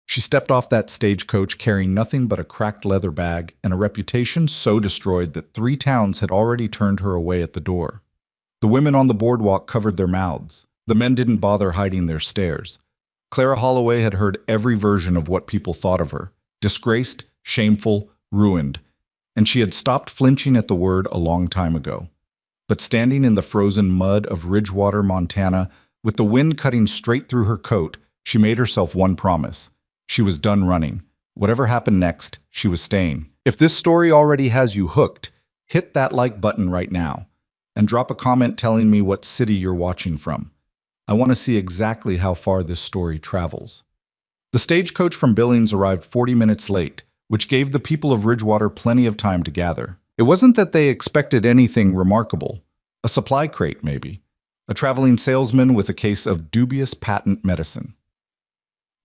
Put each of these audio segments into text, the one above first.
She stepped off that stagecoach carrying nothing but a cracked leather bag and a reputation so destroyed that 3 towns had already turned her away at the door. The women on the boardwalk covered their mouths. The men didn't bother hiding their stares. Clara Holloway had heard every version of what people thought of her: disgraced, shameful, ruined, and she had stopped flinching at the word a long time ago. But standing in the frozen mud of Ridgewater, Montana, with the wind cutting straight through her coat, she made herself one promise. She was done running. Whatever happened next, she was staying. If this story already has you hooked, hit that like button right now, and drop a comment telling me what city you're watching from. I want to see exactly how far this story travels. The stagecoach from Billings arrived 40 minutes late, which gave the people of Ridgewater plenty of time to gather. It wasn't that they expected anything remarkable. A supply crate, maybe. A traveling salesman with a case of dubious patent medicine.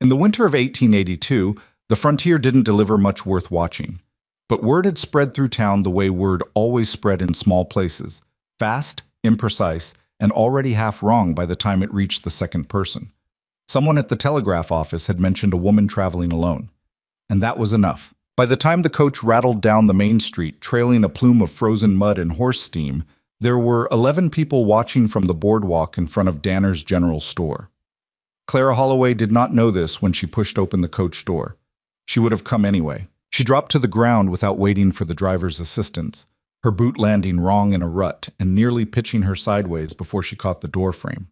In the winter of 1882, the frontier didn't deliver much worth watching. But word had spread through town the way word always spread in small places. Fast, imprecise, and already half wrong by the time it reached the second person. Someone at the telegraph office had mentioned a woman traveling alone. And that was enough. By the time the coach rattled down the main street, trailing a plume of frozen mud and horse steam, there were 11 people watching from the boardwalk in front of Danner's General Store. Clara Holloway did not know this when she pushed open the coach door. She would have come anyway. She dropped to the ground without waiting for the driver's assistance, her boot landing wrong in a rut and nearly pitching her sideways before she caught the door frame.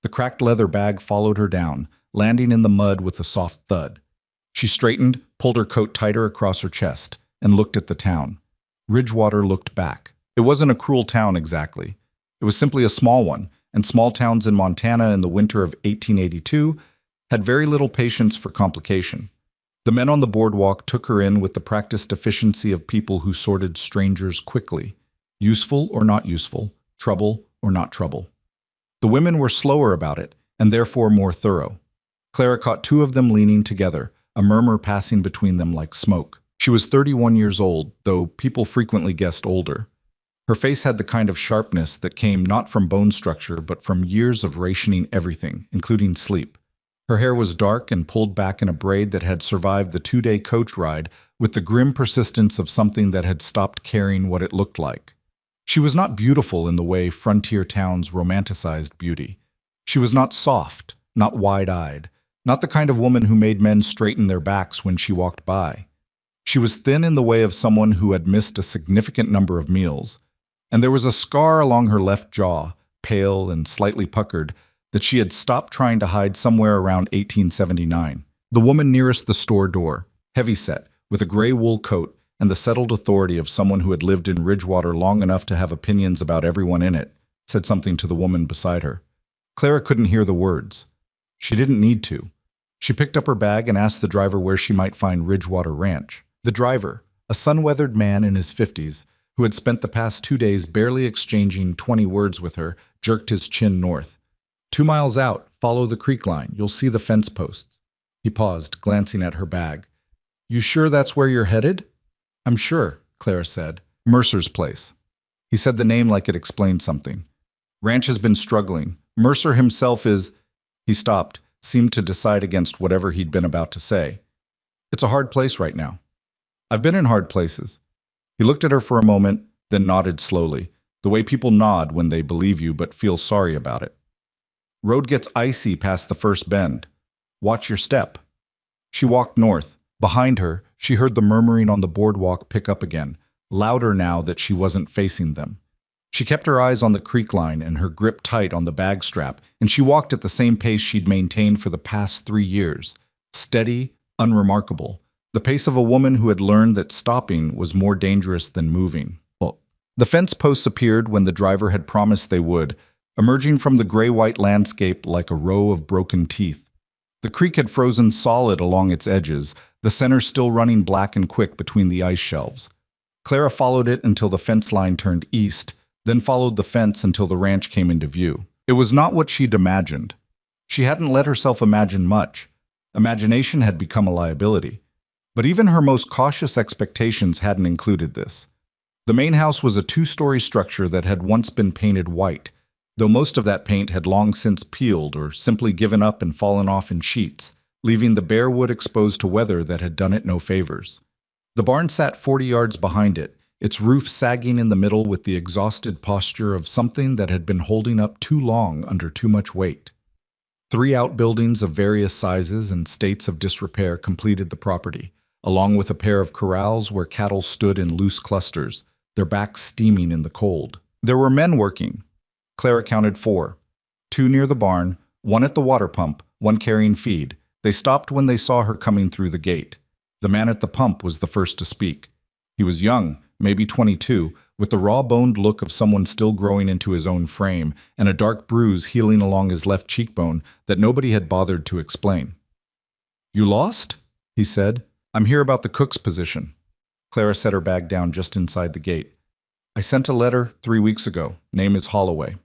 The cracked leather bag followed her down, landing in the mud with a soft thud. She straightened, pulled her coat tighter across her chest, and looked at the town. Ridgewater looked back. It wasn't a cruel town exactly. It was simply a small one, and small towns in Montana in the winter of 1882 had very little patience for complication. The men on the boardwalk took her in with the practiced efficiency of people who sorted strangers quickly. Useful or not useful, trouble or not trouble. The women were slower about it, and therefore more thorough. Clara caught 2 of them leaning together, a murmur passing between them like smoke. She was 31 years old, though people frequently guessed older. Her face had the kind of sharpness that came not from bone structure, but from years of rationing everything, including sleep. Her hair was dark and pulled back in a braid that had survived the 2-day coach ride with the grim persistence of something that had stopped caring what it looked like. She was not beautiful in the way frontier towns romanticized beauty. She was not soft, not wide-eyed, not the kind of woman who made men straighten their backs when she walked by. She was thin in the way of someone who had missed a significant number of meals, and there was a scar along her left jaw, pale and slightly puckered, that she had stopped trying to hide somewhere around 1879. The woman nearest the store door, heavy-set, with a gray wool coat and the settled authority of someone who had lived in Ridgewater long enough to have opinions about everyone in it, said something to the woman beside her. Clara couldn't hear the words. She didn't need to. She picked up her bag and asked the driver where she might find Ridgewater Ranch. The driver, a sun-weathered man in his 50s, who had spent the past 2 days barely exchanging 20 words with her, jerked his chin north. 2 miles out, follow the creek line. You'll see the fence posts. He paused, glancing at her bag. You sure that's where you're headed? I'm sure, Clara said. Mercer's place. He said the name like it explained something. Ranch has been struggling. Mercer himself is... He stopped, seemed to decide against whatever he'd been about to say. It's a hard place right now. I've been in hard places. He looked at her for a moment, then nodded slowly, the way people nod when they believe you but feel sorry about it. Road gets icy past the first bend. Watch your step. She walked north. Behind her, she heard the murmuring on the boardwalk pick up again, louder now that she wasn't facing them. She kept her eyes on the creek line and her grip tight on the bag strap, and she walked at the same pace she'd maintained for the past 3 years. Steady, unremarkable. The pace of a woman who had learned that stopping was more dangerous than moving. The fence posts appeared when the driver had promised they would, emerging from the gray-white landscape like a row of broken teeth. The creek had frozen solid along its edges, the center still running black and quick between the ice shelves. Clara followed it until the fence line turned east, then followed the fence until the ranch came into view. It was not what she'd imagined. She hadn't let herself imagine much. Imagination had become a liability. But even her most cautious expectations hadn't included this. The main house was a 2-story structure that had once been painted white, though most of that paint had long since peeled or simply given up and fallen off in sheets, leaving the bare wood exposed to weather that had done it no favors. The barn sat 40 yards behind it, its roof sagging in the middle with the exhausted posture of something that had been holding up too long under too much weight. 3 outbuildings of various sizes and states of disrepair completed the property, along with a pair of corrals where cattle stood in loose clusters, their backs steaming in the cold. There were men working. Clara counted 4. 2 near the barn, 1 at the water pump, 1 carrying feed. They stopped when they saw her coming through the gate. The man at the pump was the first to speak. He was young, maybe 22, with the raw-boned look of someone still growing into his own frame, and a dark bruise healing along his left cheekbone that nobody had bothered to explain. "You lost?" he said. "I'm here about the cook's position." Clara set her bag down just inside the gate. "I sent a letter 3 weeks ago. Name is Holloway."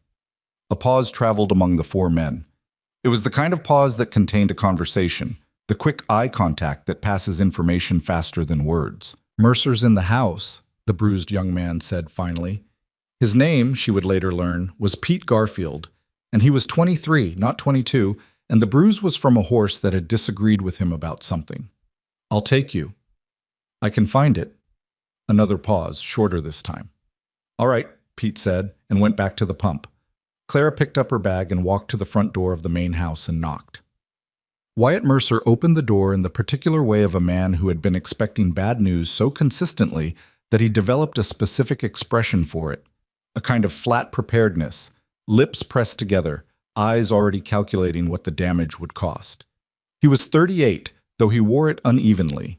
A pause traveled among the 4 men. It was the kind of pause that contained a conversation, the quick eye contact that passes information faster than words. "Mercer's in the house," the bruised young man said finally. His name, she would later learn, was Pete Garfield, and he was 23, not 22, and the bruise was from a horse that had disagreed with him about something. "I'll take you." "I can find it." Another pause, shorter this time. "All right," Pete said, and went back to the pump. Clara picked up her bag and walked to the front door of the main house and knocked. Wyatt Mercer opened the door in the particular way of a man who had been expecting bad news so consistently that he developed a specific expression for it, a kind of flat preparedness, lips pressed together, eyes already calculating what the damage would cost. He was 38, though he wore it unevenly.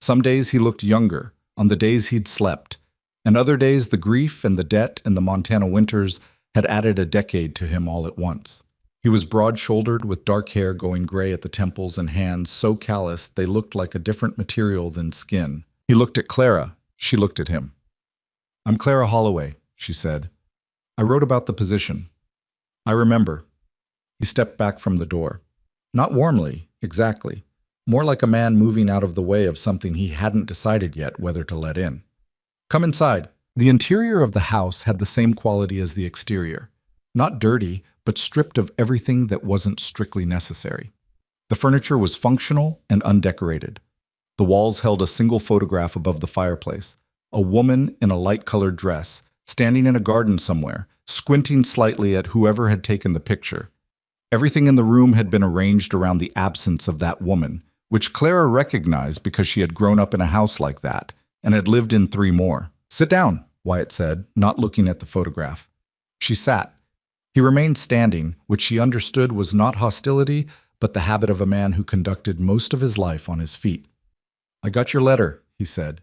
Some days he looked younger, on the days he'd slept, and other days the grief and the debt and the Montana winters had added a decade to him all at once. He was broad-shouldered with dark hair going gray at the temples and hands so calloused they looked like a different material than skin. He looked at Clara. She looked at him. "I'm Clara Holloway," she said. "I wrote about the position." "I remember." He stepped back from the door. Not warmly, exactly. More like a man moving out of the way of something he hadn't decided yet whether to let in. "Come inside." The interior of the house had the same quality as the exterior. Not dirty, but stripped of everything that wasn't strictly necessary. The furniture was functional and undecorated. The walls held a single photograph above the fireplace, a woman in a light-colored dress, standing in a garden somewhere, squinting slightly at whoever had taken the picture. Everything in the room had been arranged around the absence of that woman, which Clara recognized because she had grown up in a house like that, and had lived in 3 more. "Sit down," Wyatt said, not looking at the photograph. She sat. He remained standing, which she understood was not hostility, but the habit of a man who conducted most of his life on his feet. "I got your letter," he said.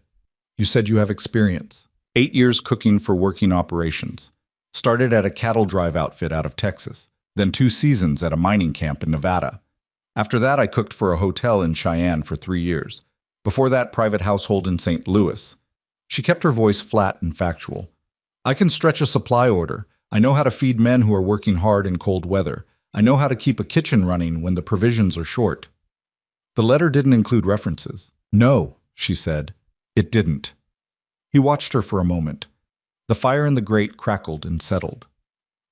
"You said you have experience. 8 years cooking for working operations. Started at a cattle drive outfit out of Texas, then 2 seasons at a mining camp in Nevada. After that, I cooked for a hotel in Cheyenne for 3 years. Before that, private household in St. Louis." She kept her voice flat and factual. "I can stretch a supply order. I know how to feed men who are working hard in cold weather. I know how to keep a kitchen running when the provisions are short." The letter didn't include references. "No," she said. "It didn't." He watched her for a moment. The fire in the grate crackled and settled.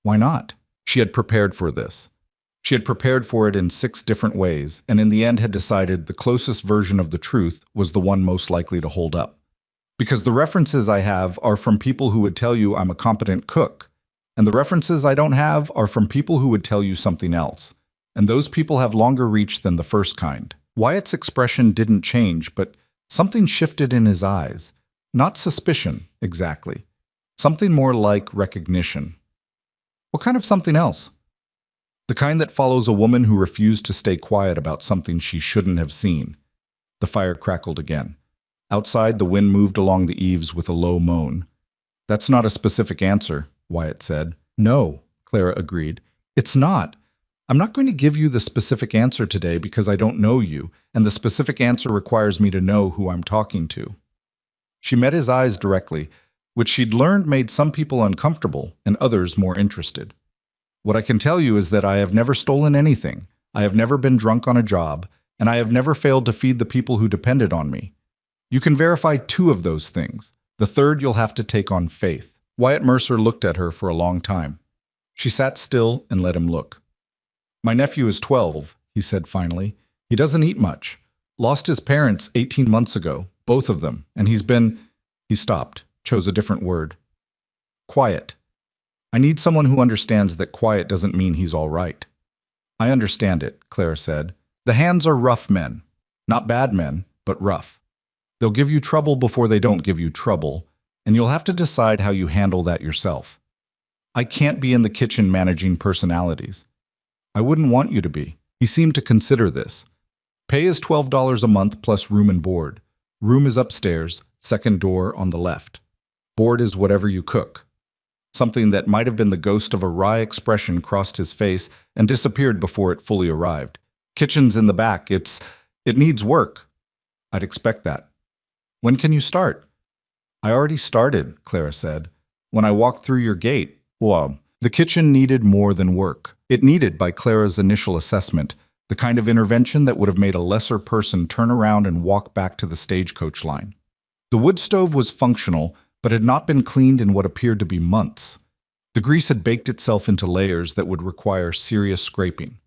Why not? She had prepared for this. She had prepared for it in 6 different ways, and in the end had decided the closest version of the truth was the one most likely to hold up. "Because the references I have are from people who would tell you I'm a competent cook, and the references I don't have are from people who would tell you something else, and those people have longer reach than the first kind." Wyatt's expression didn't change, but something shifted in his eyes. Not suspicion, exactly. Something more like recognition. "What kind of something else?" "The kind that follows a woman who refused to stay quiet about something she shouldn't have seen." The fire crackled again. Outside, the wind moved along the eaves with a low moan. "That's not a specific answer," Wyatt said. "No," Clara agreed. "It's not. I'm not going to give you the specific answer today because I don't know you, and the specific answer requires me to know who I'm talking to." She met his eyes directly, which she'd learned made some people uncomfortable and others more interested. "What I can tell you is that I have never stolen anything, I have never been drunk on a job, and I have never failed to feed the people who depended on me. You can verify 2 of those things. The third you'll have to take on faith." Wyatt Mercer looked at her for a long time. She sat still and let him look. "My nephew is 12, he said finally. He doesn't eat much. Lost his parents 18 months ago, both of them, and He stopped, chose a different word. Quiet. I need someone who understands that quiet doesn't mean he's all right. I understand it, Clara said. The hands are rough men. Not bad men, but rough. They'll give you trouble before they don't give you trouble, and you'll have to decide how you handle that yourself. I can't be in the kitchen managing personalities. I wouldn't want you to be. He seemed to consider this. Pay is $12 a month plus room and board. Room is upstairs, second door on the left. Board is whatever you cook. Something that might have been the ghost of a wry expression crossed his face and disappeared before it fully arrived. Kitchen's in the back. It needs work. I'd expect that. When can you start? I already started, Clara said. When I walked through your gate. Well, the kitchen needed more than work. It needed, by Clara's initial assessment, the kind of intervention that would have made a lesser person turn around and walk back to the stagecoach line. The wood stove was functional, but had not been cleaned in what appeared to be months. The grease had baked itself into layers that would require serious scraping.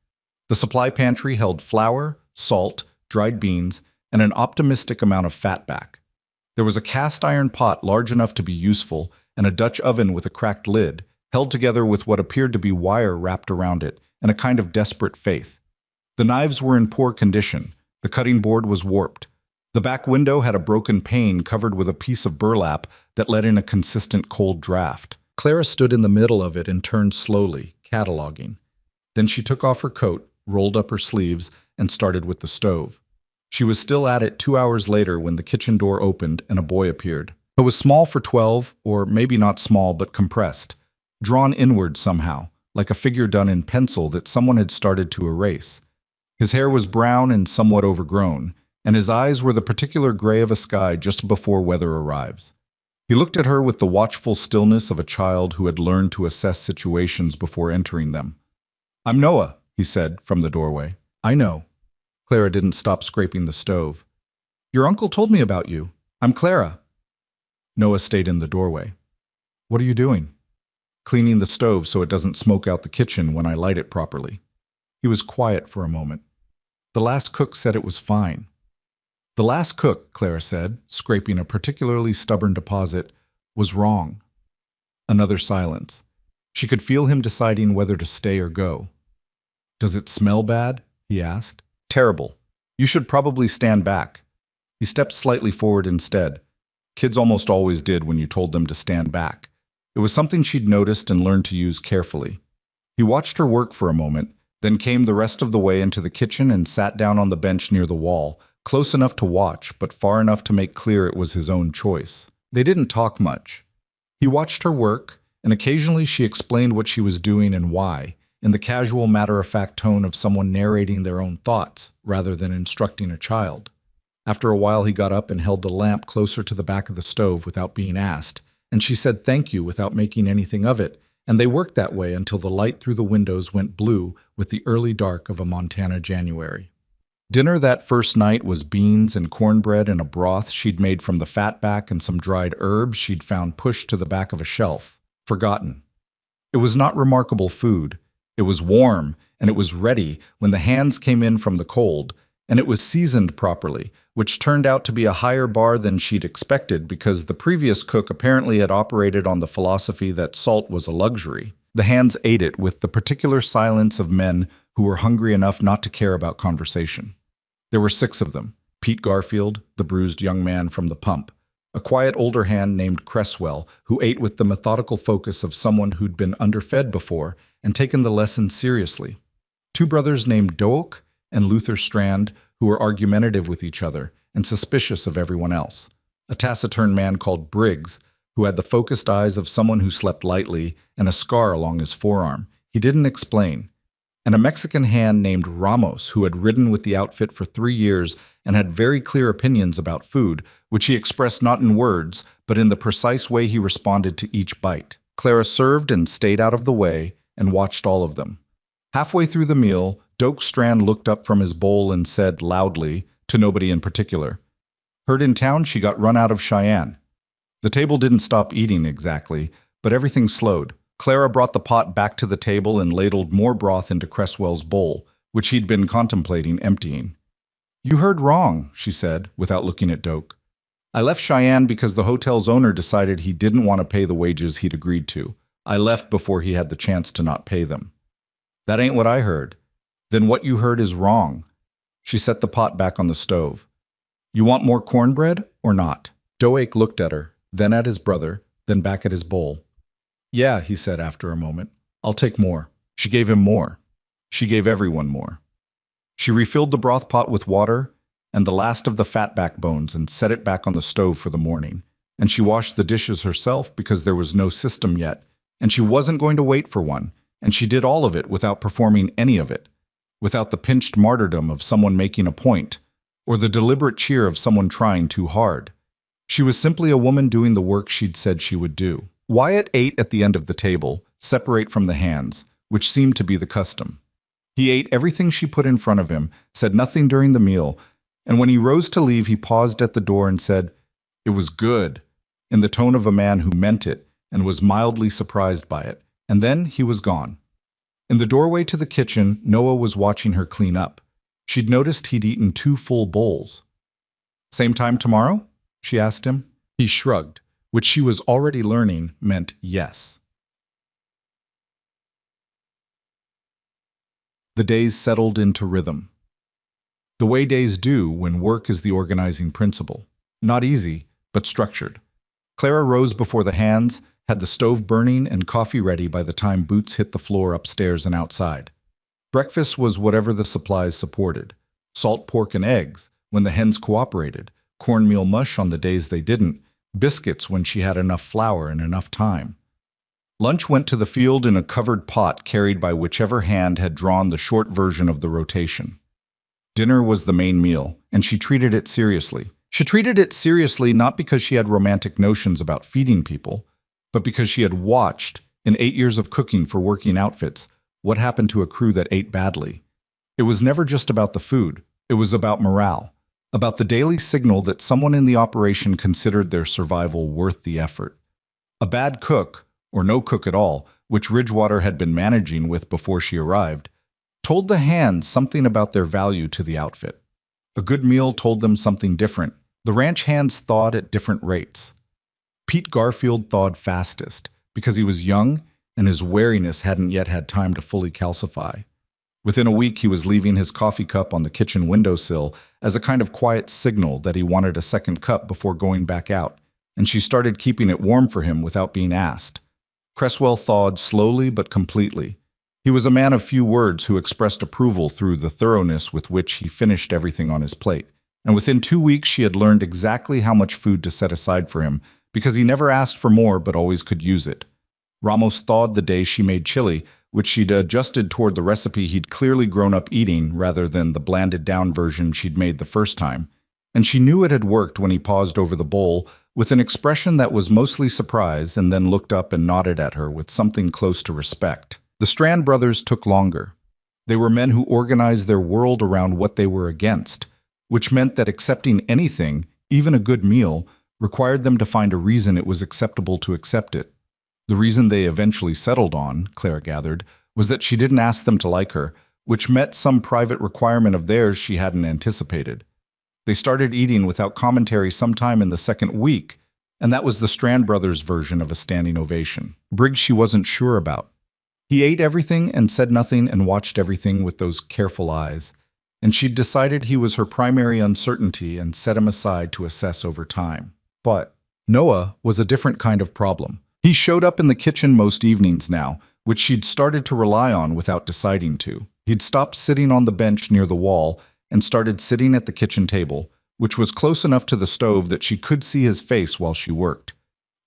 The supply pantry held flour, salt, dried beans, and an optimistic amount of fatback. There was a cast iron pot large enough to be useful, and a Dutch oven with a cracked lid, held together with what appeared to be wire wrapped around it, and a kind of desperate faith. The knives were in poor condition. The cutting board was warped. The back window had a broken pane covered with a piece of burlap that let in a consistent cold draft. Clara stood in the middle of it and turned slowly, cataloging. Then she took off her coat, rolled up her sleeves, and started with the stove. She was still at it 2 hours later when the kitchen door opened and a boy appeared. It was small for 12, or maybe not small but compressed, drawn inward somehow, like a figure done in pencil that someone had started to erase. His hair was brown and somewhat overgrown, and his eyes were the particular gray of a sky just before weather arrives. He looked at her with the watchful stillness of a child who had learned to assess situations before entering them. "I'm Noah," he said from the doorway. "I know." Clara didn't stop scraping the stove. "Your uncle told me about you. I'm Clara." Noah stayed in the doorway. "What are you doing?" "Cleaning the stove so it doesn't smoke out the kitchen when I light it properly." He was quiet for a moment. "The last cook said it was fine." "The last cook," Clara said, scraping a particularly stubborn deposit, "was wrong." Another silence. She could feel him deciding whether to stay or go. "Does it smell bad?" he asked. "Terrible. You should probably stand back." He stepped slightly forward instead. Kids almost always did when you told them to stand back. It was something she'd noticed and learned to use carefully. He watched her work for a moment, then came the rest of the way into the kitchen and sat down on the bench near the wall, close enough to watch, but far enough to make clear it was his own choice. They didn't talk much. He watched her work, and occasionally she explained what she was doing and why, in the casual matter-of-fact tone of someone narrating their own thoughts, rather than instructing a child. After a while he got up and held the lamp closer to the back of the stove without being asked, and she said thank you without making anything of it, and they worked that way until the light through the windows went blue with the early dark of a Montana January. Dinner that first night was beans and cornbread and a broth she'd made from the fatback and some dried herbs she'd found pushed to the back of a shelf, forgotten. It was not remarkable food. It was warm, and it was ready when the hands came in from the cold, and it was seasoned properly, which turned out to be a higher bar than she'd expected because the previous cook apparently had operated on the philosophy that salt was a luxury. The hands ate it with the particular silence of men who were hungry enough not to care about conversation. There were 6 of them: Pete Garfield, the bruised young man from the pump, a quiet older hand named Cresswell, who ate with the methodical focus of someone who'd been underfed before and taken the lesson seriously, 2 brothers named Doak and Luther Strand, who were argumentative with each other and suspicious of everyone else, a taciturn man called Briggs, who had the focused eyes of someone who slept lightly and a scar along his forearm. He didn't explain. And a Mexican hand named Ramos, who had ridden with the outfit for 3 years and had very clear opinions about food, which he expressed not in words, but in the precise way he responded to each bite. Clara served and stayed out of the way and watched all of them. Halfway through the meal, Doak Strand looked up from his bowl and said loudly, to nobody in particular, "Heard in town she got run out of Cheyenne." The table didn't stop eating exactly, but everything slowed. Clara brought the pot back to the table and ladled more broth into Cresswell's bowl, which he'd been contemplating emptying. You heard wrong, she said, without looking at Doak. I left Cheyenne because the hotel's owner decided he didn't want to pay the wages he'd agreed to. I left before he had the chance to not pay them. That ain't what I heard. Then what you heard is wrong. She set the pot back on the stove. You want more cornbread or not? Doak looked at her, then at his brother, then back at his bowl. Yeah, he said after a moment. I'll take more. She gave him more. She gave everyone more. She refilled the broth pot with water and the last of the fat backbones and set it back on the stove for the morning. And she washed the dishes herself because there was no system yet, and she wasn't going to wait for one, and she did all of it without performing any of it, without the pinched martyrdom of someone making a point, or the deliberate cheer of someone trying too hard. She was simply a woman doing the work she'd said she would do. Wyatt ate at the end of the table, separate from the hands, which seemed to be the custom. He ate everything she put in front of him, said nothing during the meal, and when he rose to leave, he paused at the door and said, "It was good," in the tone of a man who meant it and was mildly surprised by it, and then he was gone. In the doorway to the kitchen, Noah was watching her clean up. She'd noticed he'd eaten 2 full bowls. Same time tomorrow? She asked him. He shrugged, which she was already learning meant yes. The days settled into rhythm. The way days do when work is the organizing principle. Not easy, but structured. Clara rose before the hands, had the stove burning and coffee ready by the time boots hit the floor upstairs and outside. Breakfast was whatever the supplies supported. Salt pork and eggs, when the hens cooperated, cornmeal mush on the days they didn't, biscuits when she had enough flour and enough time. Lunch went to the field in a covered pot carried by whichever hand had drawn the short version of the rotation. Dinner was the main meal, and she treated it seriously. She treated it seriously not because she had romantic notions about feeding people, but because she had watched, in 8 years of cooking for working outfits, what happened to a crew that ate badly. It was never just about the food. It was about morale, about the daily signal that someone in the operation considered their survival worth the effort. A bad cook, or no cook at all, which Ridgewater had been managing with before she arrived, told the hands something about their value to the outfit. A good meal told them something different. The ranch hands thawed at different rates. Pete Garfield thawed fastest, because he was young and his wariness hadn't yet had time to fully calcify. Within a week he was leaving his coffee cup on the kitchen windowsill as a kind of quiet signal that he wanted a second cup before going back out, and she started keeping it warm for him without being asked. Cresswell thawed slowly but completely. He was a man of few words who expressed approval through the thoroughness with which he finished everything on his plate, and within 2 weeks she had learned exactly how much food to set aside for him, because he never asked for more but always could use it. Ramos thawed the day she made chili, which she'd adjusted toward the recipe he'd clearly grown up eating rather than the blanded-down version she'd made the first time, and she knew it had worked when he paused over the bowl with an expression that was mostly surprise and then looked up and nodded at her with something close to respect. The Strand brothers took longer. They were men who organized their world around what they were against, which meant that accepting anything, even a good meal, required them to find a reason it was acceptable to accept it. The reason they eventually settled on, Clara gathered, was that she didn't ask them to like her, which met some private requirement of theirs she hadn't anticipated. They started eating without commentary sometime in the second week, and that was the Strand brothers' version of a standing ovation. Briggs she wasn't sure about. He ate everything and said nothing and watched everything with those careful eyes, and she'd decided he was her primary uncertainty and set him aside to assess over time. But Noah was a different kind of problem. He showed up in the kitchen most evenings now, which she'd started to rely on without deciding to. He'd stopped sitting on the bench near the wall and started sitting at the kitchen table, which was close enough to the stove that she could see his face while she worked.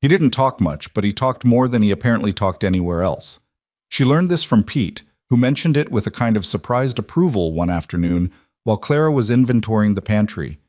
He didn't talk much, but he talked more than he apparently talked anywhere else. She learned this from Pete, who mentioned it with a kind of surprised approval one afternoon while Clara was inventorying the pantry.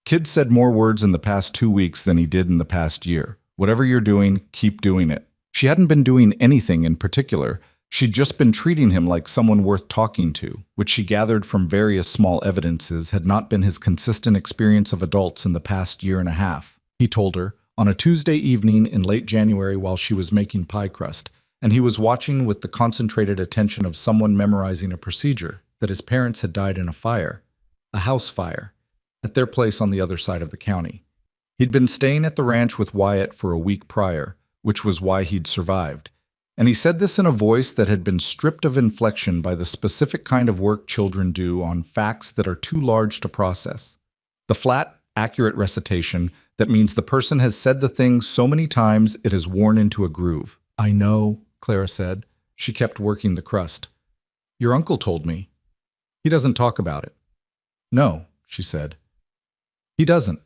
Kid said more words in the past 2 weeks than he did in the past year. Whatever you're doing, keep doing it. She hadn't been doing anything in particular. She'd just been treating him like someone worth talking to, which she gathered from various small evidences had not been his consistent experience of adults in the past year and a half. He told her, on a Tuesday evening in late January while she was making pie crust, and he was watching with the concentrated attention of someone memorizing a procedure, that his parents had died in a fire. a house fire, at their place on the other side of the county. He'd been staying at the ranch with Wyatt for a week prior, which was why he'd survived. And he said this in a voice that had been stripped of inflection by the specific kind of work children do on facts that are too large to process. The flat, accurate recitation that means the person has said the thing so many times it has worn into a groove. I know, Clara said. She kept working the crust. Your uncle told me. He doesn't talk about it. No, she said. He doesn't.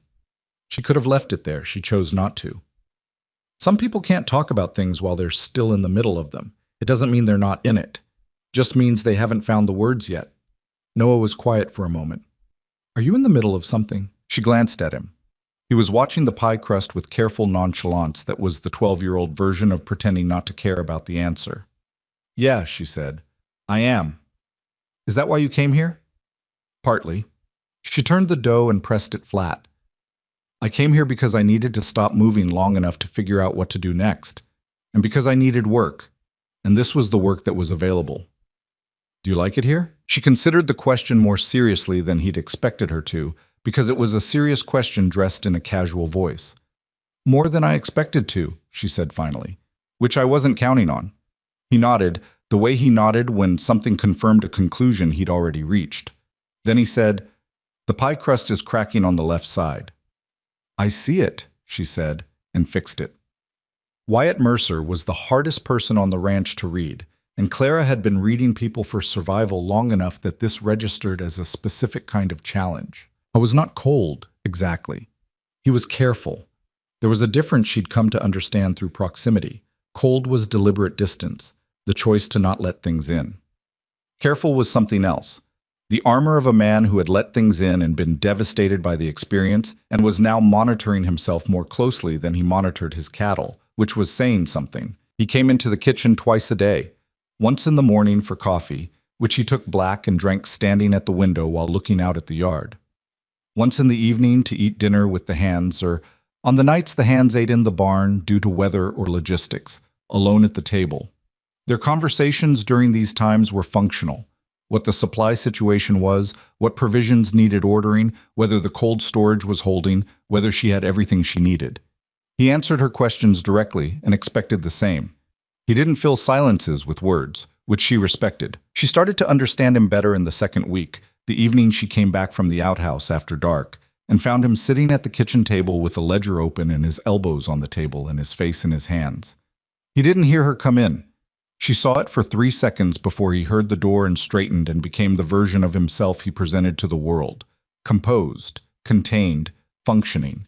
She could have left it there. She chose not to. Some people can't talk about things while they're still in the middle of them. It doesn't mean they're not in it. Just means they haven't found the words yet. Noah was quiet for a moment. Are you in the middle of something? She glanced at him. He was watching the pie crust with careful nonchalance that was the 12-year-old version of pretending not to care about the answer. Yeah, she said. I am. Is that why you came here? Partly. She turned the dough and pressed it flat. I came here because I needed to stop moving long enough to figure out what to do next, and because I needed work, and this was the work that was available. Do you like it here? She considered the question more seriously than he'd expected her to, because it was a serious question dressed in a casual voice. More than I expected to, she said finally, which I wasn't counting on. He nodded, the way he nodded when something confirmed a conclusion he'd already reached. Then he said, The pie crust is cracking on the left side. I see it, she said, and fixed it. Wyatt Mercer was the hardest person on the ranch to read, and Clara had been reading people for survival long enough that this registered as a specific kind of challenge. I was not cold, exactly. He was careful. There was a difference she'd come to understand through proximity. Cold was deliberate distance, the choice to not let things in. Careful was something else. The armor of a man who had let things in and been devastated by the experience and was now monitoring himself more closely than he monitored his cattle, which was saying something. He came into the kitchen twice a day, once in the morning for coffee, which he took black and drank standing at the window while looking out at the yard. Once in the evening to eat dinner with the hands, or on the nights the hands ate in the barn due to weather or logistics, alone at the table. Their conversations during these times were functional. What the supply situation was, what provisions needed ordering, whether the cold storage was holding, whether she had everything she needed. He answered her questions directly and expected the same. He didn't fill silences with words, which she respected. She started to understand him better in the second week, the evening she came back from the outhouse after dark, and found him sitting at the kitchen table with a ledger open and his elbows on the table and his face in his hands. He didn't hear her come in. She saw it for 3 seconds before he heard the door and straightened and became the version of himself he presented to the world, composed, contained, functioning.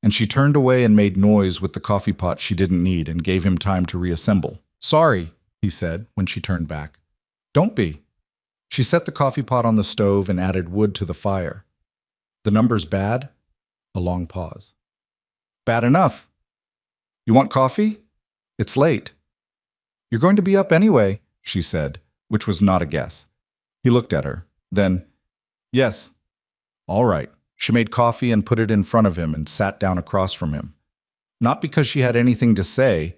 And she turned away and made noise with the coffee pot she didn't need and gave him time to reassemble. Sorry, he said when she turned back. Don't be. She set the coffee pot on the stove and added wood to the fire. The number's bad? A long pause. Bad enough. You want coffee? It's late. You're going to be up anyway, she said, which was not a guess. He looked at her. Then, yes. All right. She made coffee and put it in front of him and sat down across from him. Not because she had anything to say,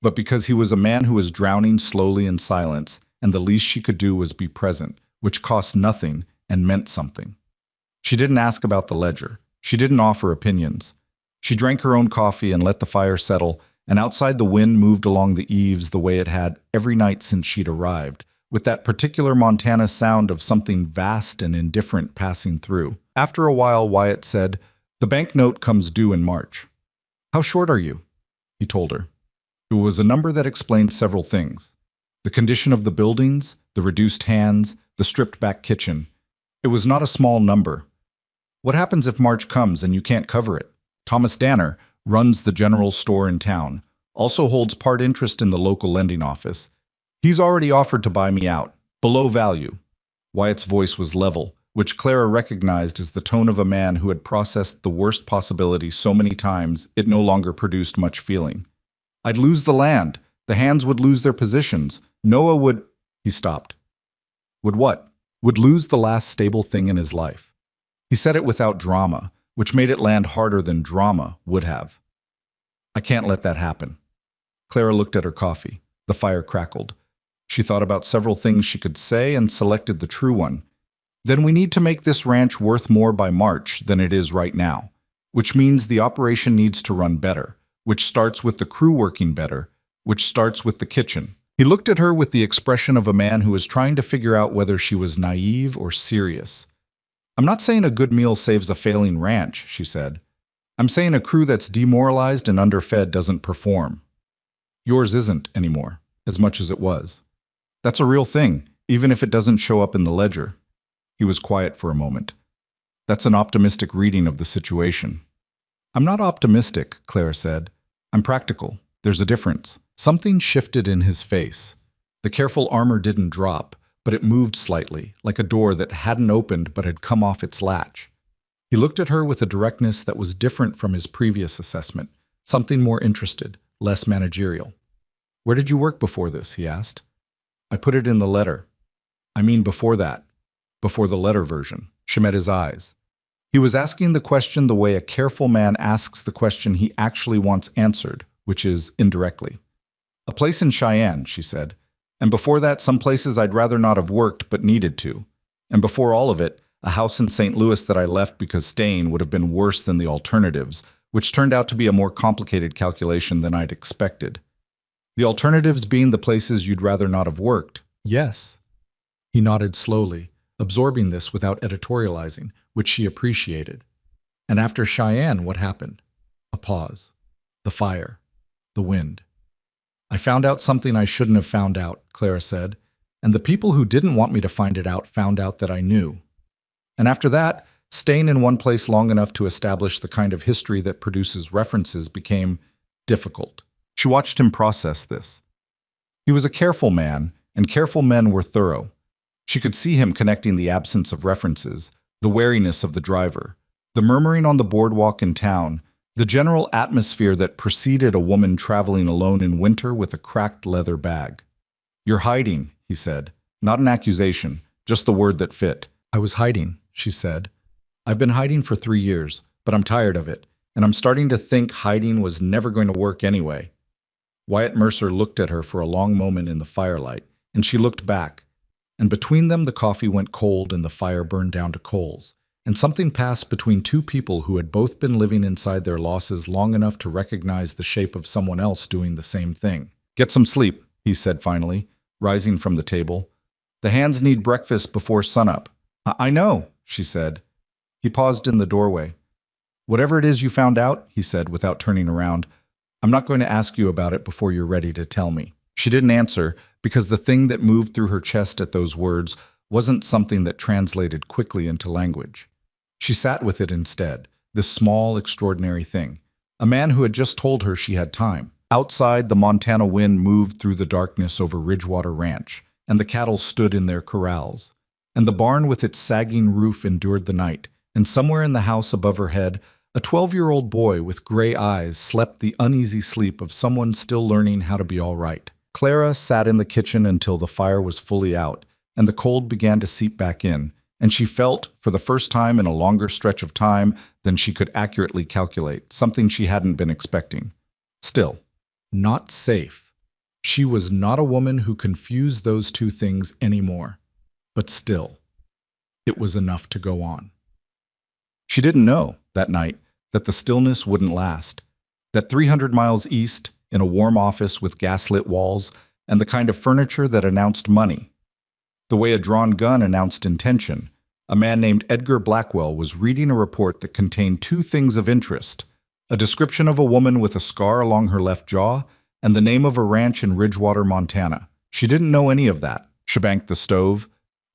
but because he was a man who was drowning slowly in silence, and the least she could do was be present, which cost nothing and meant something. She didn't ask about the ledger. She didn't offer opinions. She drank her own coffee and let the fire settle, and outside the wind moved along the eaves the way it had every night since she'd arrived, with that particular Montana sound of something vast and indifferent passing through. After a while, Wyatt said, The banknote comes due in March. How short are you? He told her. It was a number that explained several things. The condition of the buildings, the reduced hands, the stripped-back kitchen. It was not a small number. What happens if March comes and you can't cover it? Thomas Danner runs the general store in town, also holds part interest in the local lending office. He's already offered to buy me out, below value. Wyatt's voice was level, which Clara recognized as the tone of a man who had processed the worst possibility so many times it no longer produced much feeling. I'd lose the land. The hands would lose their positions. Noah would... He stopped. Would what? Would lose the last stable thing in his life. He said it without drama, which made it land harder than drama would have. I can't let that happen. Clara looked at her coffee. The fire crackled. She thought about several things she could say and selected the true one. Then we need to make this ranch worth more by March than it is right now, which means the operation needs to run better, which starts with the crew working better, which starts with the kitchen. He looked at her with the expression of a man who was trying to figure out whether she was naive or serious. I'm not saying a good meal saves a failing ranch, she said. I'm saying a crew that's demoralized and underfed doesn't perform. Yours isn't anymore, as much as it was. That's a real thing, even if it doesn't show up in the ledger. He was quiet for a moment. That's an optimistic reading of the situation. I'm not optimistic, Clara said. I'm practical. There's a difference. Something shifted in his face. The careful armor didn't drop, but it moved slightly, like a door that hadn't opened but had come off its latch. He looked at her with a directness that was different from his previous assessment, something more interested, less managerial. Where did you work before this? He asked. I put it in the letter. I mean before that. Before the letter version. She met his eyes. He was asking the question the way a careful man asks the question he actually wants answered, which is indirectly. A place in Cheyenne, she said. And before that, some places I'd rather not have worked but needed to. And before all of it, a house in St. Louis that I left because staying would have been worse than the alternatives, which turned out to be a more complicated calculation than I'd expected. The alternatives being the places you'd rather not have worked. Yes. He nodded slowly, absorbing this without editorializing, which she appreciated. And after Cheyenne, what happened? A pause. The fire. The wind. I found out something I shouldn't have found out, Clara said, and the people who didn't want me to find it out found out that I knew. And after that, staying in one place long enough to establish the kind of history that produces references became difficult. She watched him process this. He was a careful man, and careful men were thorough. She could see him connecting the absence of references, the wariness of the driver, the murmuring on the boardwalk in town, the general atmosphere that preceded a woman traveling alone in winter with a cracked leather bag. You're hiding, he said. Not an accusation, just the word that fit. I was hiding, she said. I've been hiding for 3 years, but I'm tired of it, and I'm starting to think hiding was never going to work anyway. Wyatt Mercer looked at her for a long moment in the firelight, and she looked back. And between them the coffee went cold and the fire burned down to coals, and something passed between two people who had both been living inside their losses long enough to recognize the shape of someone else doing the same thing. Get some sleep, he said finally, rising from the table. The hands need breakfast before sunup. I know, she said. He paused in the doorway. Whatever it is you found out, he said without turning around, I'm not going to ask you about it before you're ready to tell me. She didn't answer, because the thing that moved through her chest at those words wasn't something that translated quickly into language. She sat with it instead, this small, extraordinary thing. A man who had just told her she had time. Outside, the Montana wind moved through the darkness over Ridgewater Ranch, and the cattle stood in their corrals. And the barn with its sagging roof endured the night, and somewhere in the house above her head, a 12-year-old boy with gray eyes slept the uneasy sleep of someone still learning how to be all right. Clara sat in the kitchen until the fire was fully out, and the cold began to seep back in, and she felt, for the first time in a longer stretch of time than she could accurately calculate, something she hadn't been expecting. Still, not safe. She was not a woman who confused those two things anymore. But still, it was enough to go on. She didn't know, that night, that the stillness wouldn't last, that 300 miles east, in a warm office with gaslit walls and the kind of furniture that announced money, the way a drawn gun announced intention, a man named Edgar Blackwell was reading a report that contained two things of interest, a description of a woman with a scar along her left jaw and the name of a ranch in Ridgewater, Montana. She didn't know any of that. She banked the stove,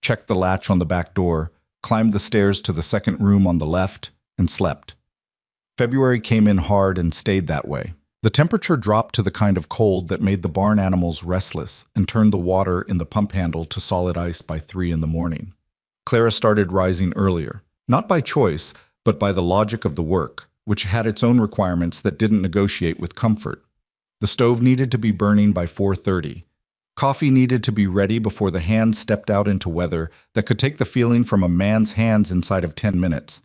checked the latch on the back door, climbed the stairs to the second room on the left, and slept. February came in hard and stayed that way. The temperature dropped to the kind of cold that made the barn animals restless and turned the water in the pump handle to solid ice by 3 in the morning. Clara started rising earlier, not by choice, but by the logic of the work, which had its own requirements that didn't negotiate with comfort. The stove needed to be burning by 4:30. Coffee needed to be ready before the hands stepped out into weather that could take the feeling from a man's hands inside of 10 minutes.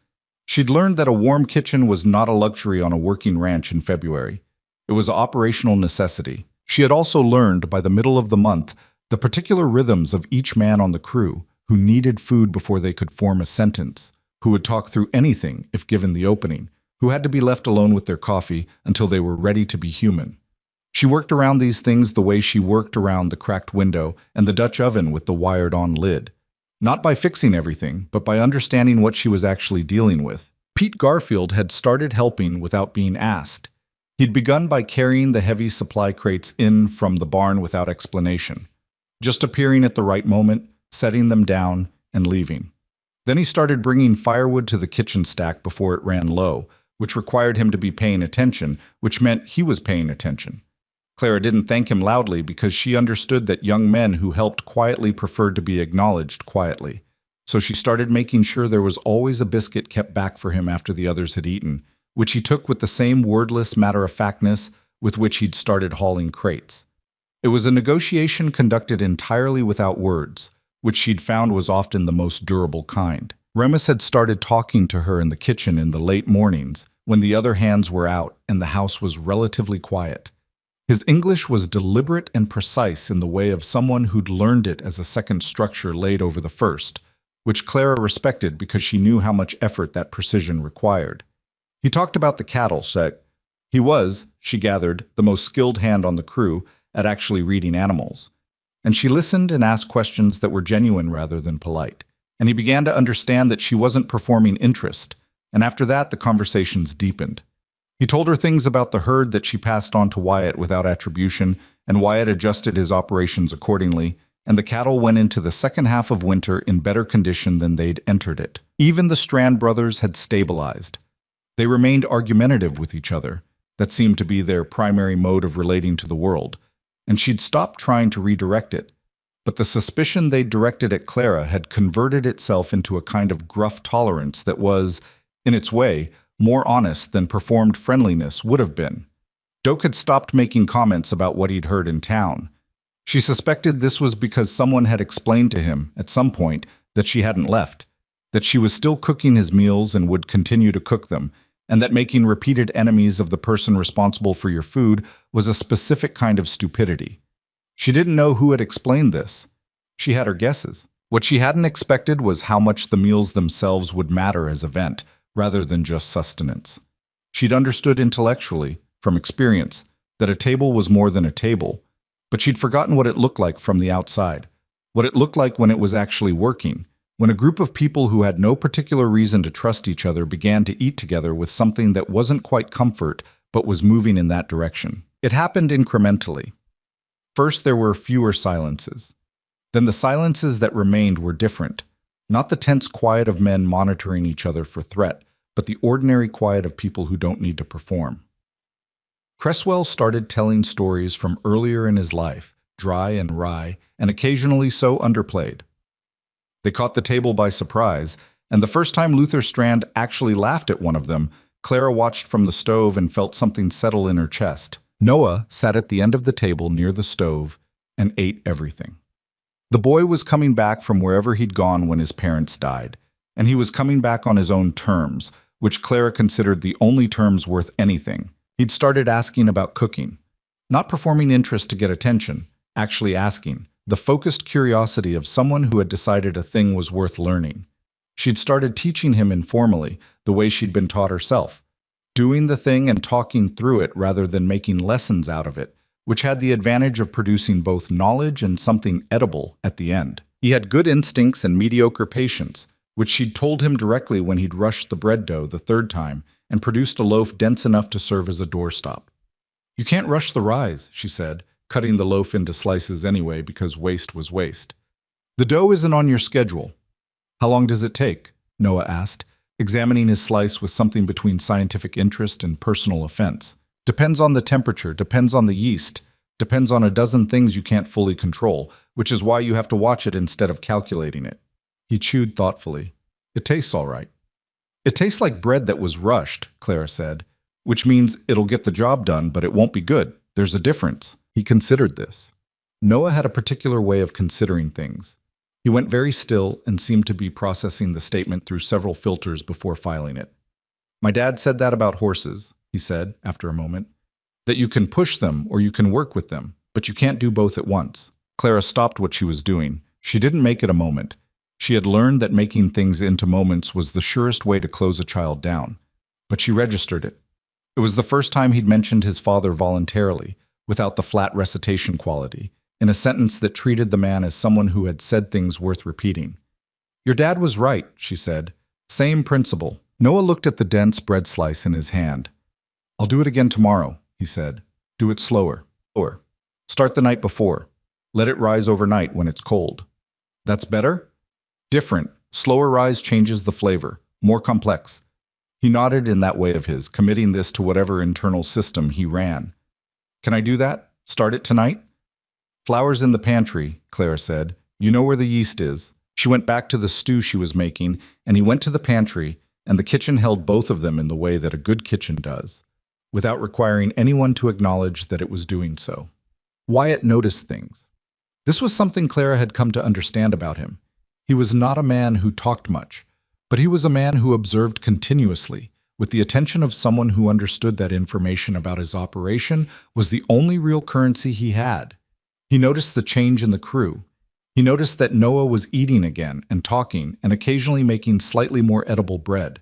She'd learned that a warm kitchen was not a luxury on a working ranch in February. It was an operational necessity. She had also learned, by the middle of the month, the particular rhythms of each man on the crew, who needed food before they could form a sentence, who would talk through anything if given the opening, who had to be left alone with their coffee until they were ready to be human. She worked around these things the way she worked around the cracked window and the Dutch oven with the wired-on lid. Not by fixing everything, but by understanding what she was actually dealing with. Pete Garfield had started helping without being asked. He'd begun by carrying the heavy supply crates in from the barn without explanation, just appearing at the right moment, setting them down, and leaving. Then he started bringing firewood to the kitchen stack before it ran low, which required him to be paying attention, which meant he was paying attention. Clara didn't thank him loudly because she understood that young men who helped quietly preferred to be acknowledged quietly. So she started making sure there was always a biscuit kept back for him after the others had eaten, which he took with the same wordless matter-of-factness with which he'd started hauling crates. It was a negotiation conducted entirely without words, which she'd found was often the most durable kind. Remus had started talking to her in the kitchen in the late mornings, when the other hands were out and the house was relatively quiet. His English was deliberate and precise in the way of someone who'd learned it as a second structure laid over the first, which Clara respected because she knew how much effort that precision required. He talked about the cattle, said he was, she gathered, the most skilled hand on the crew at actually reading animals. And she listened and asked questions that were genuine rather than polite. And he began to understand that she wasn't performing interest, and after that the conversations deepened. He told her things about the herd that she passed on to Wyatt without attribution, and Wyatt adjusted his operations accordingly, and the cattle went into the second half of winter in better condition than they'd entered it. Even the Strand brothers had stabilized. They remained argumentative with each other. That seemed to be their primary mode of relating to the world, and she'd stopped trying to redirect it. But the suspicion they'd directed at Clara had converted itself into a kind of gruff tolerance that was, in its way, more honest than performed friendliness would have been. Doak had stopped making comments about what he'd heard in town. She suspected this was because someone had explained to him, at some point, that she hadn't left, that she was still cooking his meals and would continue to cook them, and that making repeated enemies of the person responsible for your food was a specific kind of stupidity. She didn't know who had explained this. She had her guesses. What she hadn't expected was how much the meals themselves would matter as event, rather than just sustenance. She'd understood intellectually, from experience, that a table was more than a table, but she'd forgotten what it looked like from the outside, what it looked like when it was actually working, when a group of people who had no particular reason to trust each other began to eat together with something that wasn't quite comfort, but was moving in that direction. It happened incrementally. First, there were fewer silences. Then the silences that remained were different. Not the tense quiet of men monitoring each other for threat, but the ordinary quiet of people who don't need to perform. Cresswell started telling stories from earlier in his life, dry and wry, and occasionally so underplayed. They caught the table by surprise, and the first time Luther Strand actually laughed at one of them, Clara watched from the stove and felt something settle in her chest. Noah sat at the end of the table near the stove and ate everything. The boy was coming back from wherever he'd gone when his parents died, and he was coming back on his own terms, which Clara considered the only terms worth anything. He'd started asking about cooking, not performing interest to get attention, actually asking, the focused curiosity of someone who had decided a thing was worth learning. She'd started teaching him informally, the way she'd been taught herself, doing the thing and talking through it rather than making lessons out of it, which had the advantage of producing both knowledge and something edible at the end. He had good instincts and mediocre patience, which she'd told him directly when he'd rushed the bread dough the third time and produced a loaf dense enough to serve as a doorstop. "You can't rush the rise," she said, cutting the loaf into slices anyway because waste was waste. "The dough isn't on your schedule." "How long does it take?" Noah asked, examining his slice with something between scientific interest and personal offense. "Depends on the temperature, depends on the yeast, depends on a dozen things you can't fully control, which is why you have to watch it instead of calculating it." He chewed thoughtfully. "It tastes all right." "It tastes like bread that was rushed," Clara said, "which means it'll get the job done, but it won't be good. There's a difference." He considered this. Noah had a particular way of considering things. He went very still and seemed to be processing the statement through several filters before filing it. "My dad said that about horses," he said, after a moment. "That you can push them or you can work with them, but you can't do both at once." Clara stopped what she was doing. She didn't make it a moment. She had learned that making things into moments was the surest way to close a child down, but she registered it. It was the first time he'd mentioned his father voluntarily, without the flat recitation quality, in a sentence that treated the man as someone who had said things worth repeating. Your dad was right, she said. Same principle. Noah looked at the dense bread slice in his hand. I'll do it again tomorrow, he said. Do it slower. Slower. Start the night before. Let it rise overnight when it's cold. That's better? Different. Slower rise changes the flavor. More complex. He nodded in that way of his, committing this to whatever internal system he ran. Can I do that? Start it tonight? Flour's in the pantry, Clara said. You know where the yeast is. She went back to the stew she was making, and he went to the pantry, and the kitchen held both of them in the way that a good kitchen does, without requiring anyone to acknowledge that it was doing so. Wyatt noticed things. This was something Clara had come to understand about him. He was not a man who talked much, but he was a man who observed continuously, with the attention of someone who understood that information about his operation was the only real currency he had. He noticed the change in the crew. He noticed that Noah was eating again and talking and occasionally making slightly more edible bread.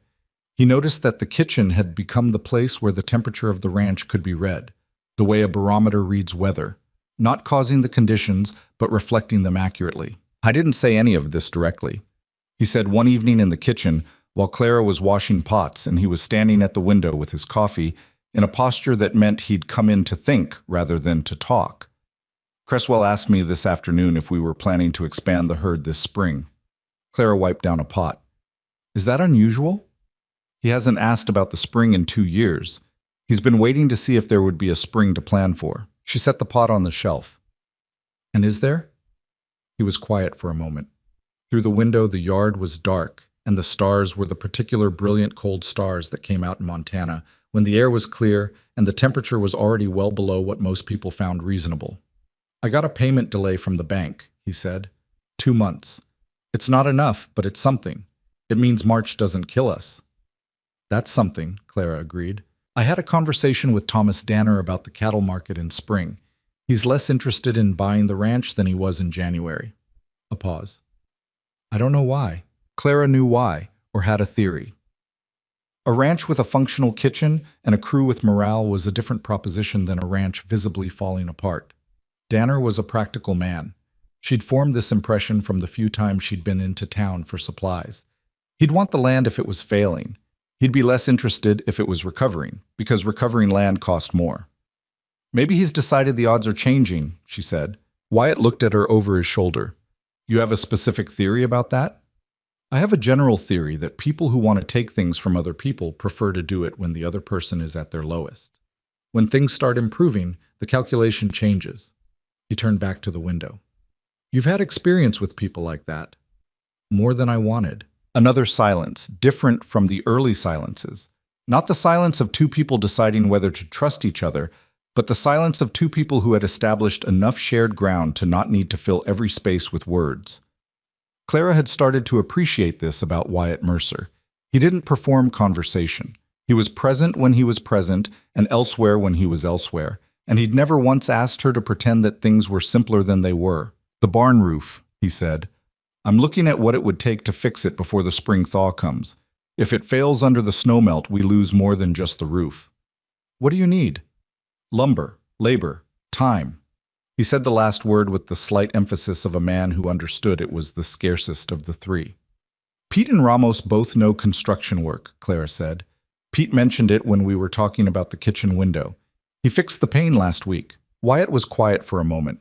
He noticed that the kitchen had become the place where the temperature of the ranch could be read, the way a barometer reads weather, not causing the conditions but reflecting them accurately. I didn't say any of this directly. He said one evening in the kitchen, while Clara was washing pots and he was standing at the window with his coffee, in a posture that meant he'd come in to think rather than to talk. Cresswell asked me this afternoon if we were planning to expand the herd this spring. Clara wiped down a pot. Is that unusual? He hasn't asked about the spring in 2 years. He's been waiting to see if there would be a spring to plan for. She set the pot on the shelf. And is there? He was quiet for a moment. Through the window the yard was dark, and the stars were the particular brilliant cold stars that came out in Montana when the air was clear and the temperature was already well below what most people found reasonable. I got a payment delay from the bank, he said. 2 months. It's not enough, but it's something. It means March doesn't kill us. That's something, Clara agreed. I had a conversation with Thomas Danner about the cattle market in spring. He's less interested in buying the ranch than he was in January. A pause. I don't know why. Clara knew why, or had a theory. A ranch with a functional kitchen and a crew with morale was a different proposition than a ranch visibly falling apart. Danner was a practical man. She'd formed this impression from the few times she'd been into town for supplies. He'd want the land if it was failing. He'd be less interested if it was recovering, because recovering land cost more. Maybe he's decided the odds are changing, she said. Wyatt looked at her over his shoulder. You have a specific theory about that? I have a general theory that people who want to take things from other people prefer to do it when the other person is at their lowest. When things start improving, the calculation changes. He turned back to the window. You've had experience with people like that. More than I wanted. Another silence, different from the early silences. Not the silence of two people deciding whether to trust each other, but the silence of two people who had established enough shared ground to not need to fill every space with words. Clara had started to appreciate this about Wyatt Mercer. He didn't perform conversation. He was present when he was present and elsewhere when he was elsewhere, and he'd never once asked her to pretend that things were simpler than they were. The barn roof, he said. I'm looking at what it would take to fix it before the spring thaw comes. If it fails under the snowmelt, we lose more than just the roof. What do you need? Lumber, labor, time. He said the last word with the slight emphasis of a man who understood it was the scarcest of the three. Pete and Ramos both know construction work, Clara said. Pete mentioned it when we were talking about the kitchen window. He fixed the pane last week. Wyatt was quiet for a moment.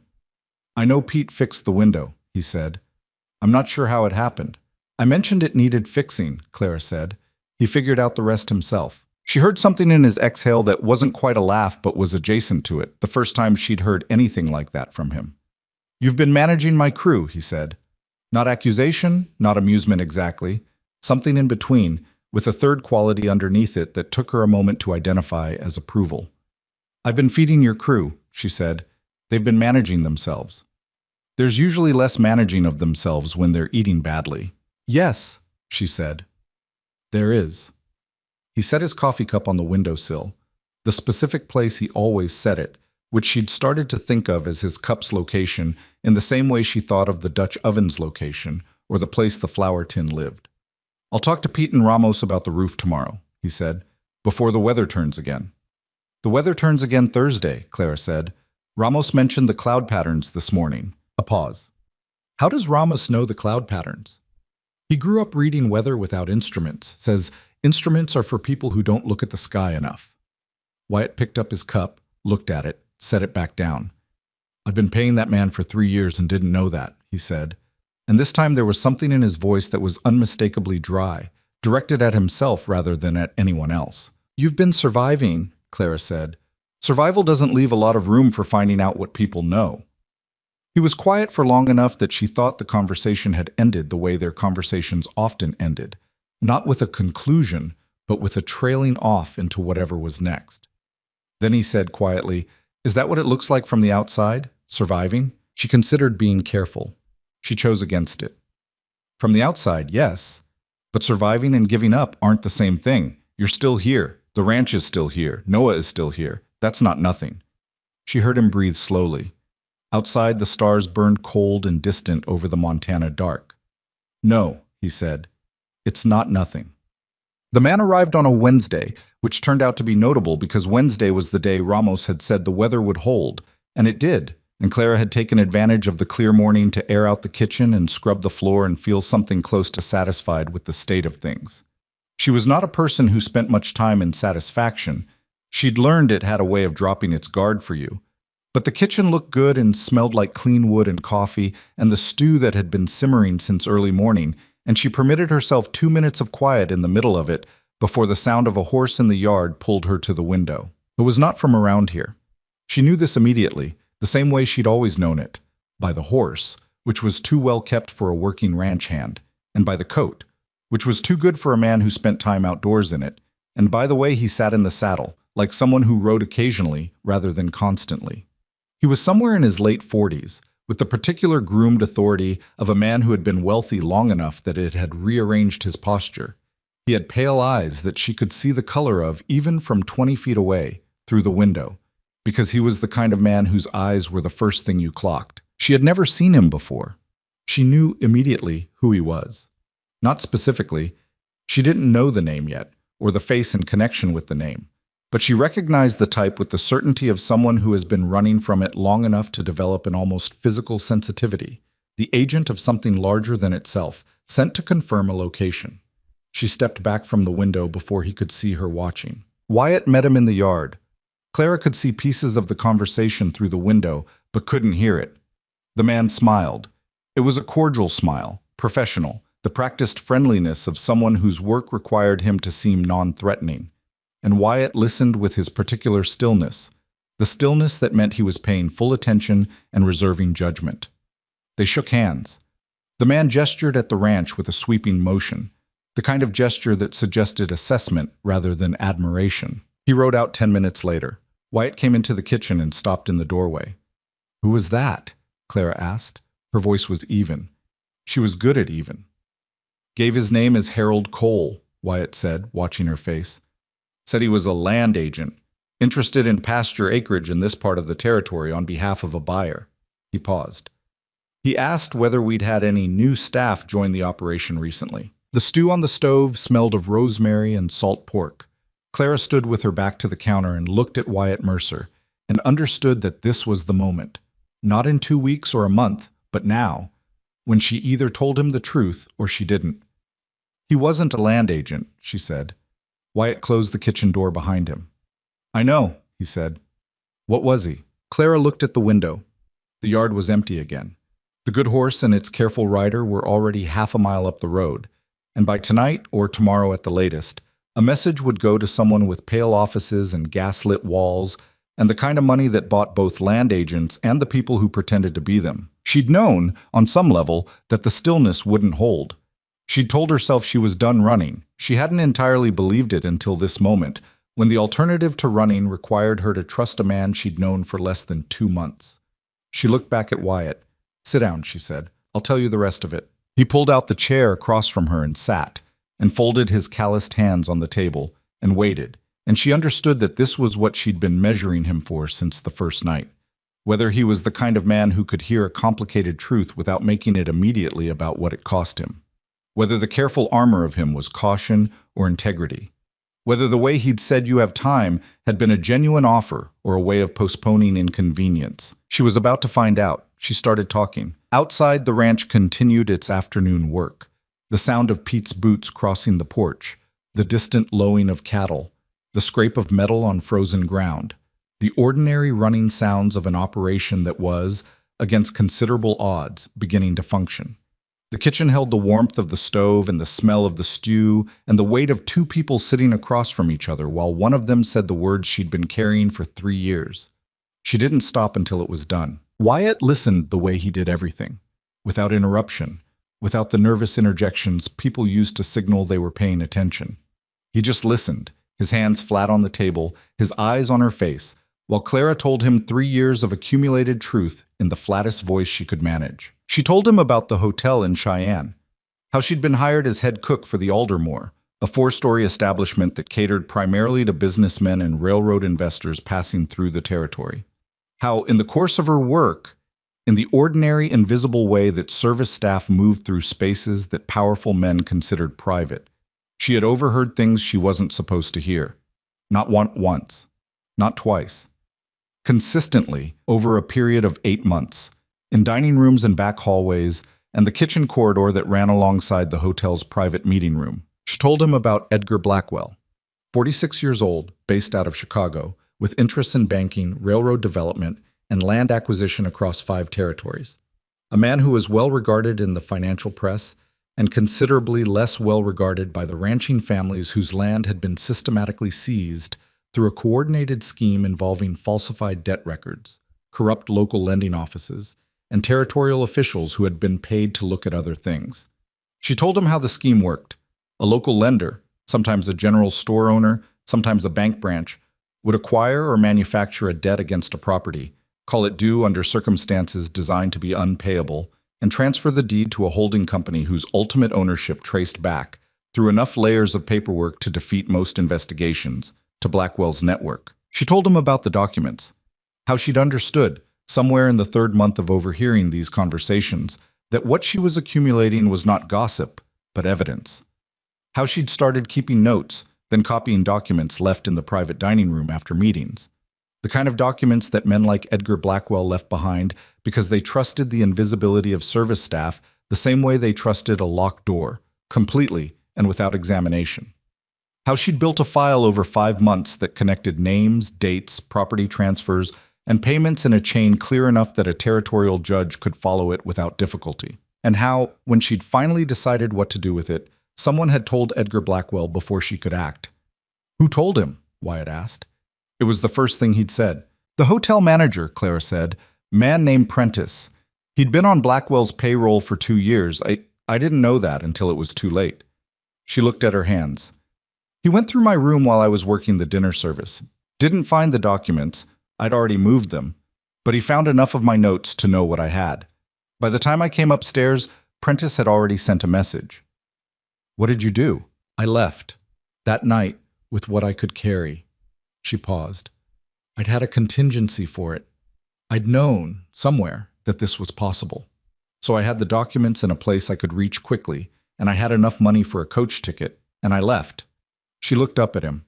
I know Pete fixed the window, he said. I'm not sure how it happened. I mentioned it needed fixing, Clara said. He figured out the rest himself. She heard something in his exhale that wasn't quite a laugh but was adjacent to it, the first time she'd heard anything like that from him. You've been managing my crew, he said. Not accusation, not amusement exactly. Something in between, with a third quality underneath it that took her a moment to identify as approval. I've been feeding your crew, she said. They've been managing themselves. There's usually less managing of themselves when they're eating badly. Yes, she said. There is. He set his coffee cup on the windowsill, the specific place he always set it, which she'd started to think of as his cup's location in the same way she thought of the Dutch oven's location, or the place the flour tin lived. "I'll talk to Pete and Ramos about the roof tomorrow," he said, "before the weather turns again." "The weather turns again Thursday," Clara said. "Ramos mentioned the cloud patterns this morning." A pause. "How does Ramos know the cloud patterns?" "He grew up reading weather without instruments. Says instruments are for people who don't look at the sky enough." Wyatt picked up his cup, looked at it, set it back down. "I've been paying that man for 3 years and didn't know that," he said. And this time there was something in his voice that was unmistakably dry, directed at himself rather than at anyone else. "You've been surviving," Clara said. "Survival doesn't leave a lot of room for finding out what people know." He was quiet for long enough that she thought the conversation had ended the way their conversations often ended, not with a conclusion, but with a trailing off into whatever was next. Then he said quietly, "Is that what it looks like from the outside? Surviving?" She considered being careful. She chose against it. "From the outside, yes. But surviving and giving up aren't the same thing. You're still here. The ranch is still here. Noah is still here. That's not nothing." She heard him breathe slowly. Outside, the stars burned cold and distant over the Montana dark. "No," he said. "It's not nothing." The man arrived on a Wednesday, which turned out to be notable because Wednesday was the day Ramos had said the weather would hold, and it did, and Clara had taken advantage of the clear morning to air out the kitchen and scrub the floor and feel something close to satisfied with the state of things. She was not a person who spent much time in satisfaction. She'd learned it had a way of dropping its guard for you. But the kitchen looked good and smelled like clean wood and coffee and the stew that had been simmering since early morning, and she permitted herself 2 minutes of quiet in the middle of it before the sound of a horse in the yard pulled her to the window. It was not from around here. She knew this immediately, the same way she'd always known it, by the horse, which was too well kept for a working ranch hand, and by the coat, which was too good for a man who spent time outdoors in it, and by the way he sat in the saddle, like someone who rode occasionally rather than constantly. He was somewhere in his late 40s, with the particular groomed authority of a man who had been wealthy long enough that it had rearranged his posture. He had pale eyes that she could see the color of even from 20 feet away, through the window, because he was the kind of man whose eyes were the first thing you clocked. She had never seen him before. She knew immediately who he was. Not specifically. She didn't know the name yet, or the face in connection with the name. But she recognized the type with the certainty of someone who has been running from it long enough to develop an almost physical sensitivity, the agent of something larger than itself, sent to confirm a location. She stepped back from the window before he could see her watching. Wyatt met him in the yard. Clara could see pieces of the conversation through the window, but couldn't hear it. The man smiled. It was a cordial smile, professional, the practiced friendliness of someone whose work required him to seem non-threatening. And Wyatt listened with his particular stillness, the stillness that meant he was paying full attention and reserving judgment. They shook hands. The man gestured at the ranch with a sweeping motion, the kind of gesture that suggested assessment rather than admiration. He rode out 10 minutes later. Wyatt came into the kitchen and stopped in the doorway. "Who was that?" Clara asked. Her voice was even. She was good at even. "Gave his name as Harold Cole," Wyatt said, watching her face. "Said he was a land agent, interested in pasture acreage in this part of the territory on behalf of a buyer." He paused. "He asked whether we'd had any new staff join the operation recently." The stew on the stove smelled of rosemary and salt pork. Clara stood with her back to the counter and looked at Wyatt Mercer, and understood that this was the moment. Not in 2 weeks or a month, but now, when she either told him the truth or she didn't. "He wasn't a land agent," she said. Wyatt closed the kitchen door behind him. "I know," he said. "What was he?" Clara looked at the window. The yard was empty again. The good horse and its careful rider were already half a mile up the road, and by tonight, or tomorrow at the latest, a message would go to someone with pale offices and gaslit walls, and the kind of money that bought both land agents and the people who pretended to be them. She'd known, on some level, that the stillness wouldn't hold. She'd told herself she was done running. She hadn't entirely believed it until this moment, when the alternative to running required her to trust a man she'd known for less than 2 months. She looked back at Wyatt. "Sit down," she said. "I'll tell you the rest of it." He pulled out the chair across from her and sat, and folded his calloused hands on the table, and waited, and she understood that this was what she'd been measuring him for since the first night. whether he was the kind of man who could hear a complicated truth without making it immediately about what it cost him, whether the careful armor of him was caution or integrity, whether the way he'd said you have time had been a genuine offer or a way of postponing inconvenience. She was about to find out. She started talking. Outside, the ranch continued its afternoon work. The sound of Pete's boots crossing the porch, the distant lowing of cattle, the scrape of metal on frozen ground, the ordinary running sounds of an operation that was, against considerable odds, beginning to function. The kitchen held the warmth of the stove and the smell of the stew and the weight of two people sitting across from each other while one of them said the words she'd been carrying for 3 years. She didn't stop until it was done. Wyatt listened the way he did everything, without interruption, without the nervous interjections people used to signal they were paying attention. He just listened, his hands flat on the table, his eyes on her face, while Clara told him 3 years of accumulated truth in the flattest voice she could manage. She told him about the hotel in Cheyenne, how she'd been hired as head cook for the Aldermore, a 4-story establishment that catered primarily to businessmen and railroad investors passing through the territory. How, in the course of her work, in the ordinary invisible way that service staff moved through spaces that powerful men considered private, she had overheard things she wasn't supposed to hear. Not once, not twice. Consistently, over a period of 8 months, in dining rooms and back hallways, and the kitchen corridor that ran alongside the hotel's private meeting room. She told him about Edgar Blackwell, 46 years old, based out of Chicago, with interests in banking, railroad development, and land acquisition across 5 territories. A man who was well regarded in the financial press and considerably less well regarded by the ranching families whose land had been systematically seized through a coordinated scheme involving falsified debt records, corrupt local lending offices, and territorial officials who had been paid to look at other things. She told him how the scheme worked. A local lender, sometimes a general store owner, sometimes a bank branch, would acquire or manufacture a debt against a property, call it due under circumstances designed to be unpayable, and transfer the deed to a holding company whose ultimate ownership traced back, through enough layers of paperwork to defeat most investigations, to Blackwell's network. She told him about the documents, how she'd understood, somewhere in the 3rd month of overhearing these conversations, that what she was accumulating was not gossip, but evidence. How she'd started keeping notes, then copying documents left in the private dining room after meetings. The kind of documents that men like Edgar Blackwell left behind because they trusted the invisibility of service staff the same way they trusted a locked door, completely and without examination. How she'd built a file over 5 months that connected names, dates, property transfers, and payments in a chain clear enough that a territorial judge could follow it without difficulty. And how, when she'd finally decided what to do with it, someone had told Edgar Blackwell before she could act. Who told him? Wyatt asked. It was the first thing he'd said. The hotel manager, Clara said, man named Prentice. He'd been on Blackwell's payroll for 2 years. I didn't know that until it was too late. She looked at her hands. He went through my room while I was working the dinner service. Didn't find the documents. I'd already moved them. But he found enough of my notes to know what I had. By the time I came upstairs, Prentice had already sent a message. What did you do? I left. That night, with what I could carry. She paused. I'd had a contingency for it. I'd known, somewhere, that this was possible. So I had the documents in a place I could reach quickly, and I had enough money for a coach ticket, and I left. She looked up at him.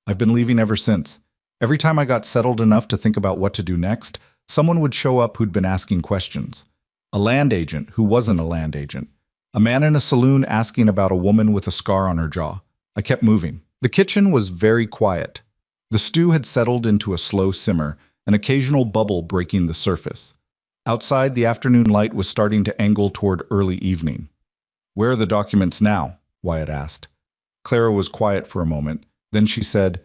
I've been leaving ever since. Every time I got settled enough to think about what to do next, someone would show up who'd been asking questions. A land agent who wasn't a land agent. A man in a saloon asking about a woman with a scar on her jaw. I kept moving. The kitchen was very quiet. The stew had settled into a slow simmer, an occasional bubble breaking the surface. Outside, the afternoon light was starting to angle toward early evening. Where are the documents now? Wyatt asked. Clara was quiet for a moment. Then she said,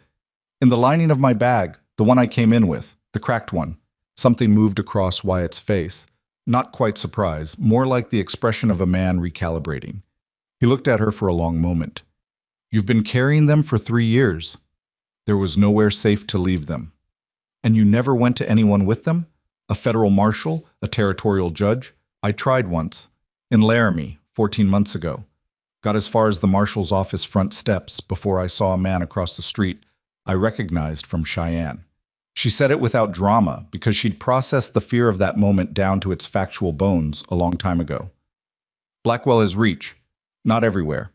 in the lining of my bag, the one I came in with, the cracked one. Something moved across Wyatt's face. Not quite surprise, more like the expression of a man recalibrating. He looked at her for a long moment. You've been carrying them for 3 years. There was nowhere safe to leave them. And you never went to anyone with them? A federal marshal? A territorial judge? I tried once. In Laramie, 14 months ago. Got as far as the marshal's office front steps before I saw a man across the street I recognized from Cheyenne. She said it without drama because she'd processed the fear of that moment down to its factual bones a long time ago. Blackwell has reach. Not everywhere,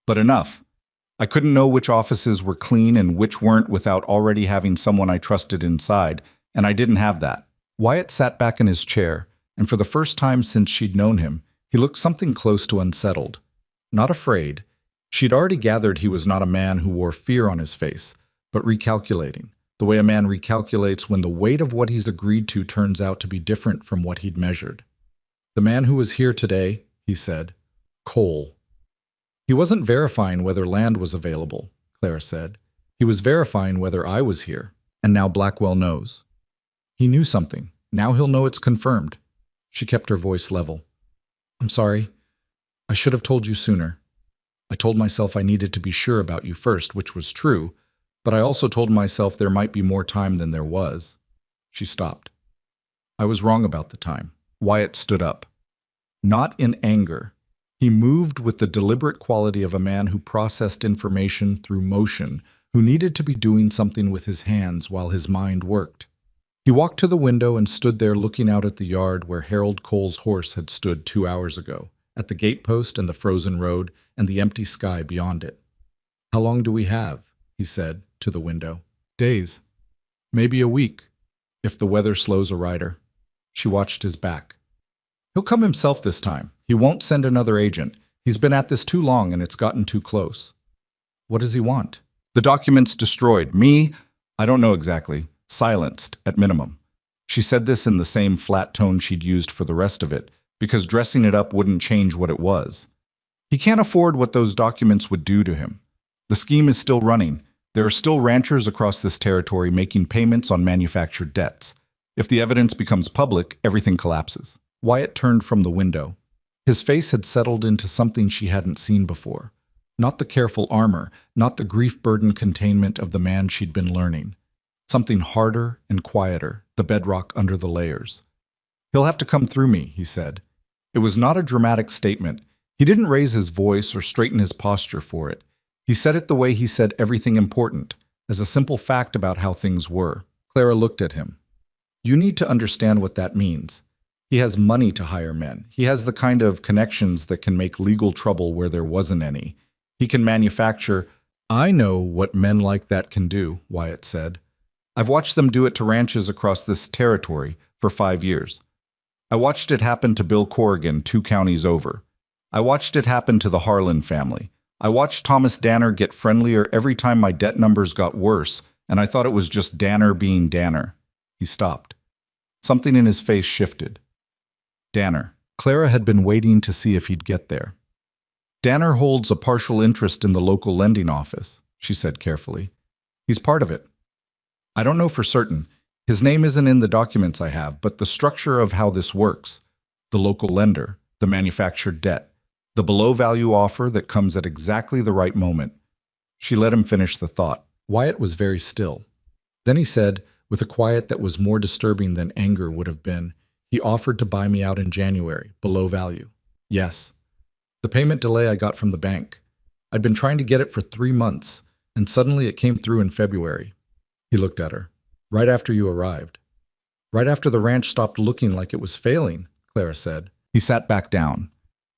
but enough. I couldn't know which offices were clean and which weren't without already having someone I trusted inside, and I didn't have that. Wyatt sat back in his chair, and for the first time since she'd known him, he looked something close to unsettled. Not afraid. She'd already gathered he was not a man who wore fear on his face, but recalculating, the way a man recalculates when the weight of what he's agreed to turns out to be different from what he'd measured. The man who was here today, he said. Cole. He wasn't verifying whether land was available, Clara said. He was verifying whether I was here, and now Blackwell knows. He knew something. Now he'll know it's confirmed. She kept her voice level. I'm sorry. I should have told you sooner. I told myself I needed to be sure about you first, which was true, but I also told myself there might be more time than there was. She stopped. I was wrong about the time. Wyatt stood up. Not in anger. He moved with the deliberate quality of a man who processed information through motion, who needed to be doing something with his hands while his mind worked. He walked to the window and stood there looking out at the yard where Harold Cole's horse had stood 2 hours ago, at the gatepost and the frozen road and the empty sky beyond it. How long do we have? He said, to the window. Days. Maybe a week, if the weather slows a rider. She watched his back. He'll come himself this time. He won't send another agent. He's been at this too long and it's gotten too close. What does he want? The documents destroyed. Me? I don't know exactly. Silenced, at minimum. She said this in the same flat tone she'd used for the rest of it, because dressing it up wouldn't change what it was. He can't afford what those documents would do to him. The scheme is still running. There are still ranchers across this territory making payments on manufactured debts. If the evidence becomes public, everything collapses. Wyatt turned from the window. His face had settled into something she hadn't seen before. Not the careful armor, not the grief-burdened containment of the man she'd been learning. Something harder and quieter, the bedrock under the layers. He'll have to come through me, he said. It was not a dramatic statement. He didn't raise his voice or straighten his posture for it. He said it the way he said everything important, as a simple fact about how things were. Clara looked at him. You need to understand what that means. He has money to hire men. He has the kind of connections that can make legal trouble where there wasn't any. He can manufacture. I know what men like that can do, Wyatt said. I've watched them do it to ranches across this territory for 5 years. I watched it happen to Bill Corrigan 2 counties over. I watched it happen to the Harlan family. I watched Thomas Danner get friendlier every time my debt numbers got worse, and I thought it was just Danner being Danner. He stopped. Something in his face shifted. Danner. Clara had been waiting to see if he'd get there. Danner holds a partial interest in the local lending office, she said carefully. He's part of it. I don't know for certain. His name isn't in the documents I have, but the structure of how this works. The local lender, the manufactured debt, the below-value offer that comes at exactly the right moment. She let him finish the thought. Wyatt was very still. Then he said, with a quiet that was more disturbing than anger would have been, he offered to buy me out in January, below value. Yes. The payment delay I got from the bank. I'd been trying to get it for 3 months, and suddenly it came through in February. He looked at her. Right after you arrived. Right after the ranch stopped looking like it was failing, Clara said. He sat back down.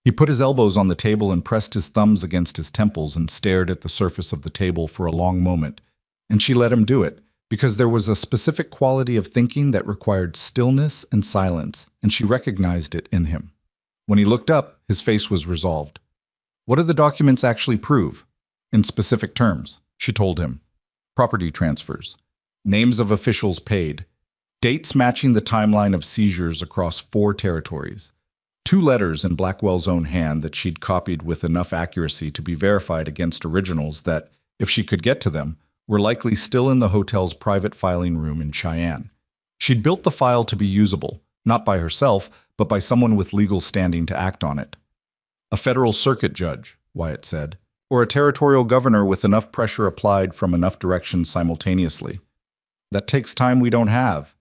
He put his elbows on the table and pressed his thumbs against his temples and stared at the surface of the table for a long moment. And she let him do it, because there was a specific quality of thinking that required stillness and silence, and she recognized it in him. When he looked up, his face was resolved. What do the documents actually prove? In specific terms, she told him. Property transfers. Names of officials paid. Dates matching the timeline of seizures across 4 territories. 2 letters in Blackwell's own hand that she'd copied with enough accuracy to be verified against originals that, if she could get to them, were likely still in the hotel's private filing room in Cheyenne. She'd built the file to be usable, not by herself, but by someone with legal standing to act on it. A federal circuit judge, Wyatt said, or a territorial governor with enough pressure applied from enough directions simultaneously. That takes time we don't have.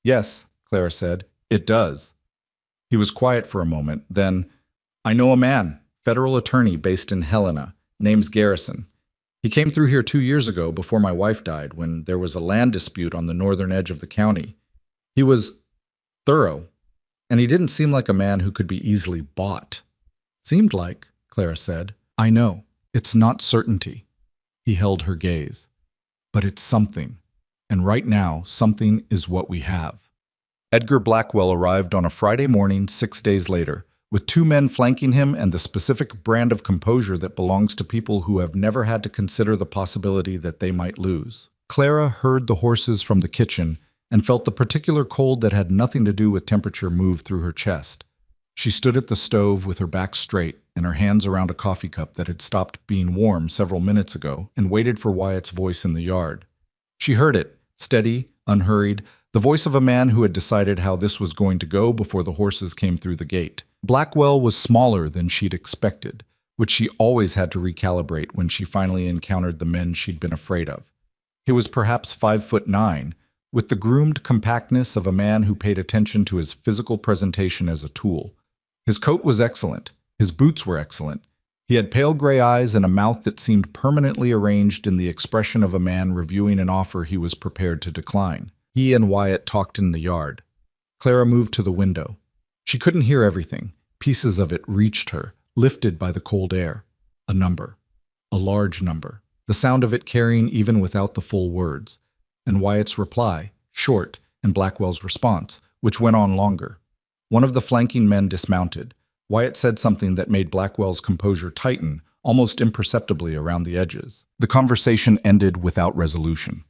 Yes, Clara said, it does. He was quiet for a moment, then, I know a man, federal attorney based in Helena, name's Garrison. He came through here 2 years ago before my wife died, when there was a land dispute on the northern edge of the county. He was thorough, and he didn't seem like a man who could be easily bought. Seemed like, Clara said. I know, it's not certainty. He held her gaze. But it's something. And right now, something is what we have. Edgar Blackwell arrived on a Friday morning 6 days later, with two men flanking him and the specific brand of composure that belongs to people who have never had to consider the possibility that they might lose. Clara heard the horses from the kitchen and felt the particular cold that had nothing to do with temperature move through her chest. She stood at the stove with her back straight and her hands around a coffee cup that had stopped being warm several minutes ago and waited for Wyatt's voice in the yard. She heard it, steady, unhurried, the voice of a man who had decided how this was going to go before the horses came through the gate. Blackwell was smaller than she'd expected, which she always had to recalibrate when she finally encountered the men she'd been afraid of. He was perhaps 5'9", with the groomed compactness of a man who paid attention to his physical presentation as a tool. His coat was excellent. His boots were excellent. He had pale gray eyes and a mouth that seemed permanently arranged in the expression of a man reviewing an offer he was prepared to decline. He and Wyatt talked in the yard. Clara moved to the window. She couldn't hear everything. Pieces of it reached her, lifted by the cold air. A number. A large number. The sound of it carrying even without the full words. And Wyatt's reply, short, and Blackwell's response, which went on longer. One of the flanking men dismounted. Wyatt said something that made Blackwell's composure tighten, almost imperceptibly around the edges. The conversation ended without resolution.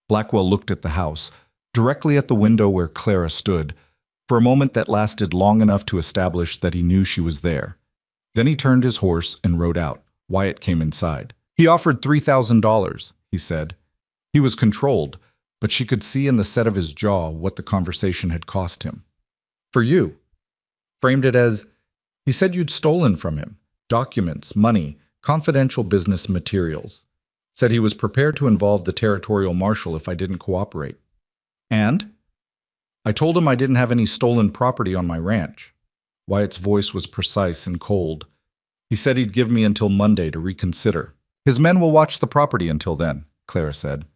Blackwell looked at the house, directly at the window where Clara stood, for a moment that lasted long enough to establish that he knew she was there. Then he turned his horse and rode out. Wyatt came inside. He offered $3,000, he said. He was controlled, but she could see in the set of his jaw what the conversation had cost him. For you. Framed it as, he said you'd stolen from him. Documents, money, confidential business materials. Said he was prepared to involve the territorial marshal if I didn't cooperate. And? I told him I didn't have any stolen property on my ranch. Wyatt's voice was precise and cold. He said he'd give me until Monday to reconsider. His men will watch the property until then, Clara said.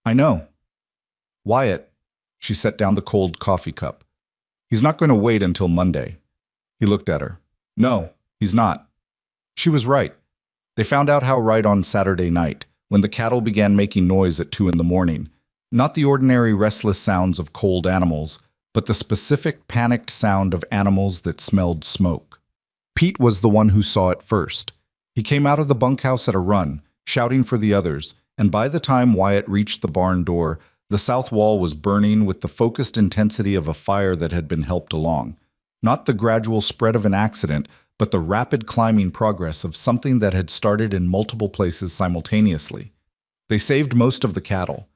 I know. Wyatt, she set down the cold coffee cup. He's not going to wait until Monday. He looked at her. No, he's not. She was right. They found out how right on Saturday night, when the cattle began making noise at 2 a.m. Not the ordinary restless sounds of cold animals, but the specific panicked sound of animals that smelled smoke. Pete was the one who saw it first. He came out of the bunkhouse at a run, shouting for the others, and by the time Wyatt reached the barn door, the south wall was burning with the focused intensity of a fire that had been helped along. Not the gradual spread of an accident, but the rapid climbing progress of something that had started in multiple places simultaneously. They saved most of the cattle.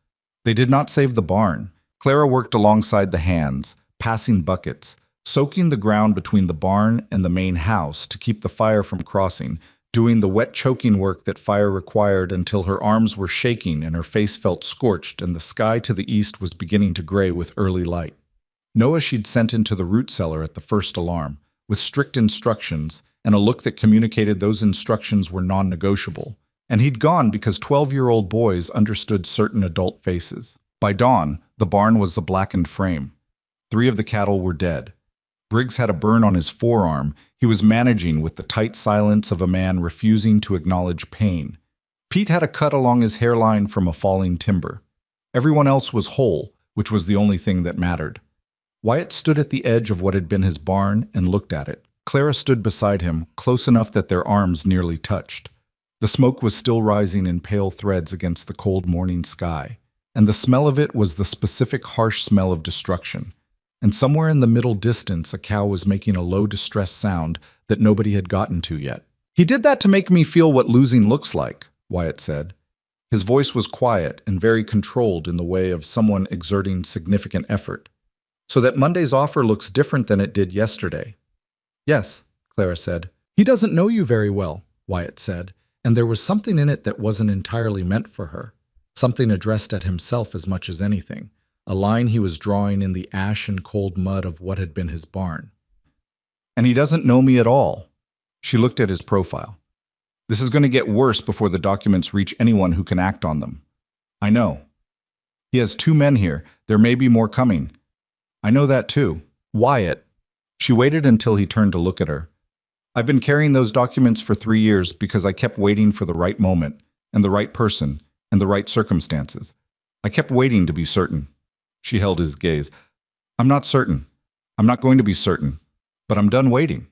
They did not save the barn. Clara worked alongside the hands, passing buckets, soaking the ground between the barn and the main house to keep the fire from crossing, doing the wet choking work that fire required until her arms were shaking and her face felt scorched and the sky to the east was beginning to gray with early light. Noah she'd sent into the root cellar at the first alarm, with strict instructions and a look that communicated those instructions were non-negotiable. And he'd gone because 12-year-old boys understood certain adult faces. By dawn, the barn was a blackened frame. 3 of the cattle were dead. Briggs had a burn on his forearm. He was managing with the tight silence of a man refusing to acknowledge pain. Pete had a cut along his hairline from a falling timber. Everyone else was whole, which was the only thing that mattered. Wyatt stood at the edge of what had been his barn and looked at it. Clara stood beside him, close enough that their arms nearly touched. The smoke was still rising in pale threads against the cold morning sky, and the smell of it was the specific harsh smell of destruction. And somewhere in the middle distance a cow was making a low distressed sound that nobody had gotten to yet. He did that to make me feel what losing looks like, Wyatt said. His voice was quiet and very controlled in the way of someone exerting significant effort. So that Monday's offer looks different than it did yesterday. Yes, Clara said. He doesn't know you very well, Wyatt said, and there was something in it that wasn't entirely meant for her, something addressed at himself as much as anything, a line he was drawing in the ash and cold mud of what had been his barn. And he doesn't know me at all. She looked at his profile. This is going to get worse before the documents reach anyone who can act on them. I know. He has 2 men here. There may be more coming. I know that too. Wyatt. She waited until he turned to look at her. I've been carrying those documents for 3 years because I kept waiting for the right moment, and the right person, and the right circumstances. I kept waiting to be certain. She held his gaze. I'm not certain. I'm not going to be certain. But I'm done waiting.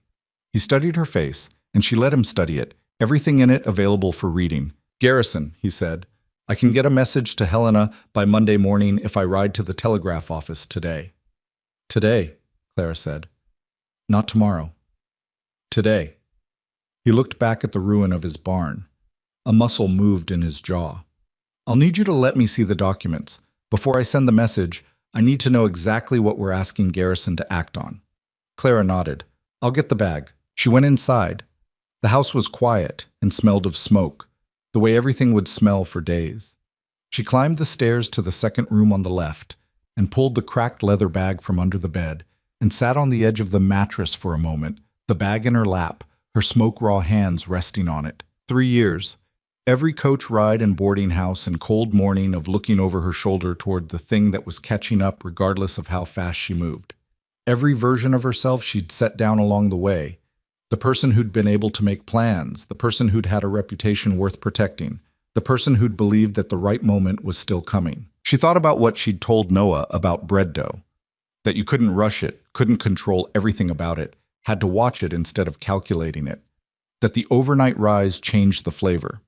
He studied her face, and she let him study it, everything in it available for reading. Garrison, he said, I can get a message to Helena by Monday morning if I ride to the telegraph office today. Today, Clara said. Not tomorrow. Today. He looked back at the ruin of his barn. A muscle moved in his jaw. I'll need you to let me see the documents. Before I send the message, I need to know exactly what we're asking Garrison to act on. Clara nodded. I'll get the bag. She went inside. The house was quiet and smelled of smoke, the way everything would smell for days. She climbed the stairs to the second room on the left and pulled the cracked leather bag from under the bed and sat on the edge of the mattress for a moment, the bag in her lap, her smoke-raw hands resting on it. 3 years. Every coach ride and boarding house and cold morning of looking over her shoulder toward the thing that was catching up regardless of how fast she moved. Every version of herself she'd set down along the way. The person who'd been able to make plans, the person who'd had a reputation worth protecting, the person who'd believed that the right moment was still coming. She thought about what she'd told Noah about bread dough, that you couldn't rush it, couldn't control everything about it, had to watch it instead of calculating it, that the overnight rise changed the flavor,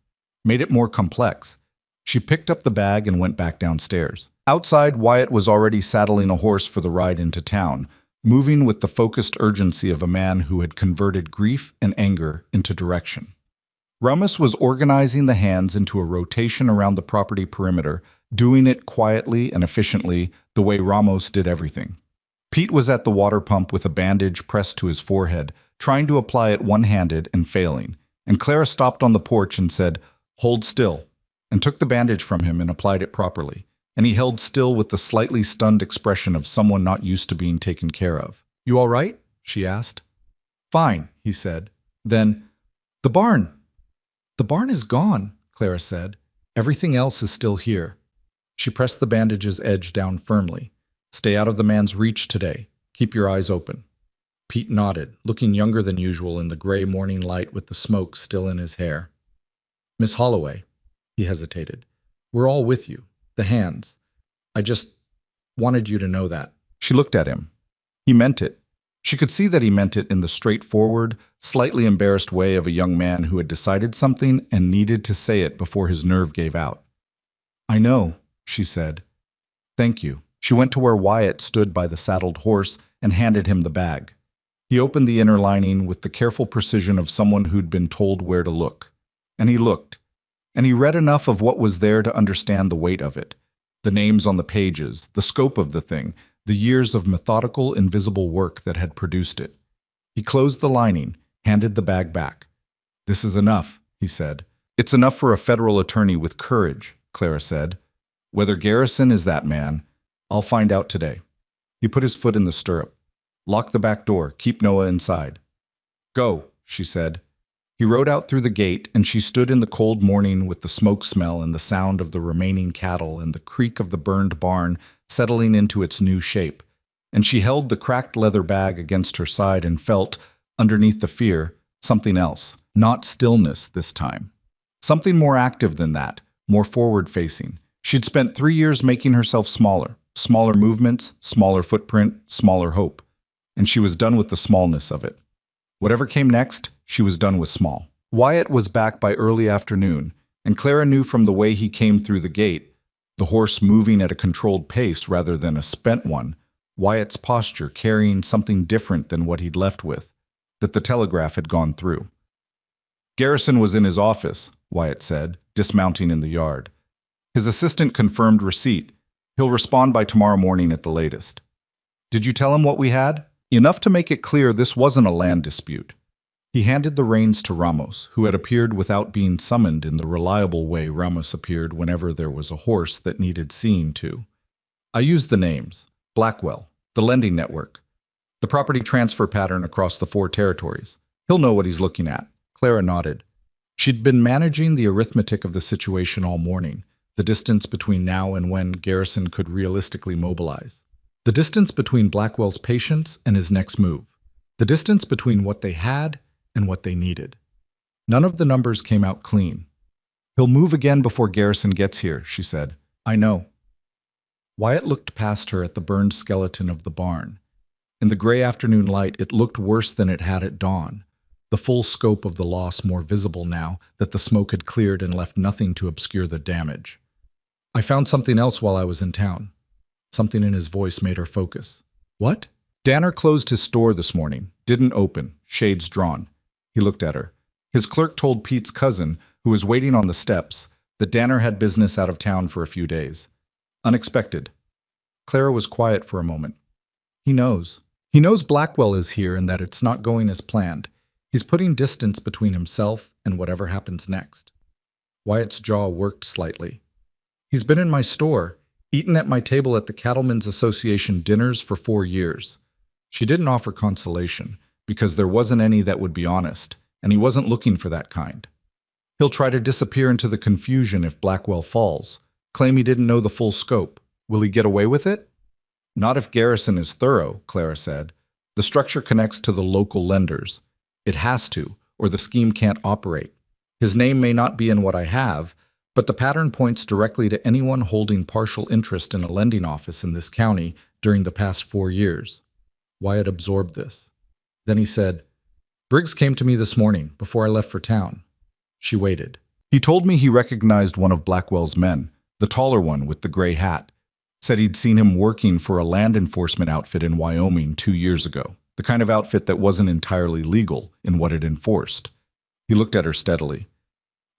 made it more complex. She picked up the bag and went back downstairs. Outside, Wyatt was already saddling a horse for the ride into town, moving with the focused urgency of a man who had converted grief and anger into direction. Ramos was organizing the hands into a rotation around the property perimeter, doing it quietly and efficiently, the way Ramos did everything. Pete was at the water pump with a bandage pressed to his forehead, trying to apply it one-handed and failing, and Clara stopped on the porch and said, "Hold still," and took the bandage from him and applied it properly, and he held still with the slightly stunned expression of someone not used to being taken care of. "You all right?" she asked. "Fine," he said. Then, "The barn!" "The barn is gone," Clara said. "Everything else is still here." She pressed the bandage's edge down firmly. "Stay out of the man's reach today. Keep your eyes open." Pete nodded, looking younger than usual in the gray morning light with the smoke still in his hair. "Miss Holloway," he hesitated, "we're all with you. The hands. I just wanted you to know that." She looked at him. He meant it. She could see that he meant it in the straightforward, slightly embarrassed way of a young man who had decided something and needed to say it before his nerve gave out. "I know," she said. "Thank you." She went to where Wyatt stood by the saddled horse and handed him the bag. He opened the inner lining with the careful precision of someone who'd been told where to look. And he looked. And he read enough of what was there to understand the weight of it. The names on the pages, the scope of the thing, the years of methodical, invisible work that had produced it. He closed the lining, handed the bag back. "This is enough," he said. "It's enough for a federal attorney with courage," Clara said. "Whether Garrison is that man, I'll find out today." He put his foot in the stirrup. "Lock the back door. Keep Noah inside." "Go," she said. He rode out through the gate, and she stood in the cold morning with the smoke smell and the sound of the remaining cattle and the creak of the burned barn settling into its new shape. And she held the cracked leather bag against her side and felt, underneath the fear, something else. Not stillness this time. Something more active than that, more forward-facing. She'd spent 3 years making herself smaller. Smaller movements, smaller footprint, smaller hope. And she was done with the smallness of it. Whatever came next, she was done with small. Wyatt was back by early afternoon, and Clara knew from the way he came through the gate, the horse moving at a controlled pace rather than a spent one, Wyatt's posture carrying something different than what he'd left with, that the telegraph had gone through. "Garrison was in his office," Wyatt said, dismounting in the yard. "His assistant confirmed receipt. He'll respond by tomorrow morning at the latest." "Did you tell him what we had?" "Enough to make it clear this wasn't a land dispute." He handed the reins to Ramos, who had appeared without being summoned in the reliable way Ramos appeared whenever there was a horse that needed seeing to. "I used the names. Blackwell, the lending network, the property transfer pattern across the 4 territories. He'll know what he's looking at." Clara nodded. She'd been managing the arithmetic of the situation all morning, the distance between now and when Garrison could realistically mobilize. The distance between Blackwell's patience and his next move. The distance between what they had and what they needed. None of the numbers came out clean. "He'll move again before Garrison gets here," she said. "I know." Wyatt looked past her at the burned skeleton of the barn. In the gray afternoon light, it looked worse than it had at dawn, the full scope of the loss more visible now that the smoke had cleared and left nothing to obscure the damage. "I found something else while I was in town." Something in his voice made her focus. "What?" "Danner closed his store this morning. Didn't open. Shades drawn." He looked at her. His clerk told Pete's cousin, who was waiting on the steps, that Danner had business out of town for a few days. Unexpected. Clara was quiet for a moment. "He knows. He knows Blackwell is here and that it's not going as planned. He's putting distance between himself and whatever happens next." Wyatt's jaw worked slightly. "He's been in my store, eaten at my table at the Cattlemen's Association dinners for 4 years. She didn't offer consolation, because there wasn't any that would be honest, and he wasn't looking for that kind. He'll try to disappear into the confusion if Blackwell falls, claim he didn't know the full scope. Will he get away with it?" "Not if Garrison is thorough," Clara said. "The structure connects to the local lenders. It has to, or the scheme can't operate. His name may not be in what I have, but the pattern points directly to anyone holding partial interest in a lending office in this county during the past 4 years. Wyatt absorbed this. Then he said, "Briggs came to me this morning, before I left for town." She waited. "He told me he recognized one of Blackwell's men, the taller one with the gray hat. Said he'd seen him working for a land enforcement outfit in Wyoming 2 years ago, the kind of outfit that wasn't entirely legal in what it enforced." He looked at her steadily.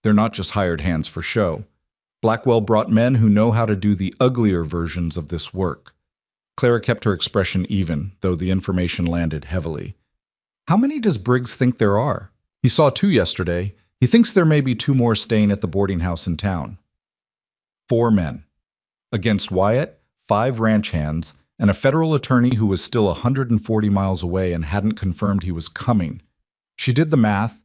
"They're not just hired hands for show. Blackwell brought men who know how to do the uglier versions of this work." Clara kept her expression even, though the information landed heavily. "How many does Briggs think there are?" "He saw 2 yesterday. He thinks there may be 2 more staying at the boarding house in town." 4 men. Against Wyatt, 5 ranch hands, and a federal attorney who was still 140 miles away and hadn't confirmed he was coming. She did the math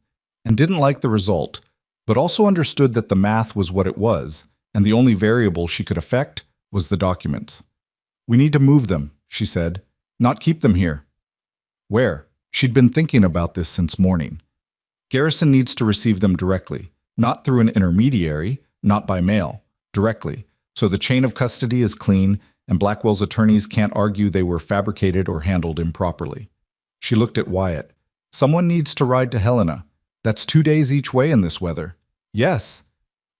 and didn't like the result, but also understood that the math was what it was, and the only variable she could affect was the documents. "We need to move them," she said, "not keep them here." "Where?" She'd been thinking about this since morning. "Garrison needs to receive them directly, not through an intermediary, not by mail, directly, so the chain of custody is clean and Blackwell's attorneys can't argue they were fabricated or handled improperly." She looked at Wyatt. "Someone needs to ride to Helena. That's 2 days each way in this weather." "Yes."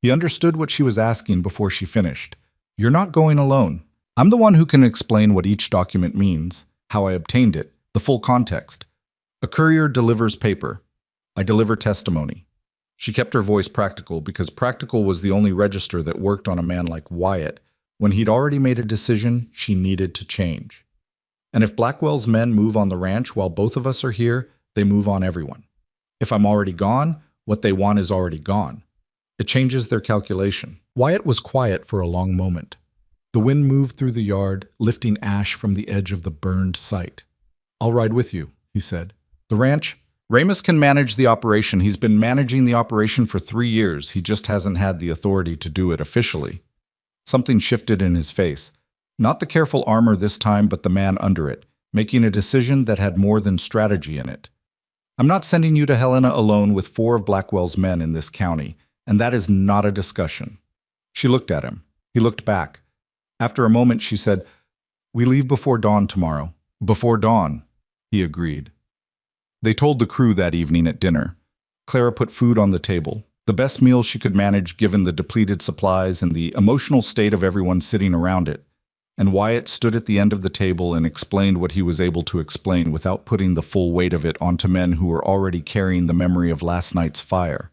He understood what she was asking before she finished. "You're not going alone. I'm the one who can explain what each document means, how I obtained it, the full context. A courier delivers paper. I deliver testimony." She kept her voice practical because practical was the only register that worked on a man like Wyatt when he'd already made a decision she needed to change. "And if Blackwell's men move on the ranch while both of us are here, they move on everyone. If I'm already gone, what they want is already gone. It changes their calculation." Wyatt was quiet for a long moment. The wind moved through the yard, lifting ash from the edge of the burned site. "I'll ride with you," he said. "The ranch? Ramus can manage the operation. He's been managing the operation for 3 years. He just hasn't had the authority to do it officially." Something shifted in his face. Not the careful armor this time, but the man under it, making a decision that had more than strategy in it. "I'm not sending you to Helena alone with 4 of Blackwell's men in this county, and that is not a discussion." She looked at him. He looked back. After a moment, she said, "We leave before dawn tomorrow." "Before dawn," he agreed. They told the crew that evening at dinner. Clara put food on the table, the best meal she could manage given the depleted supplies and the emotional state of everyone sitting around it. And Wyatt stood at the end of the table and explained what he was able to explain without putting the full weight of it onto men who were already carrying the memory of last night's fire.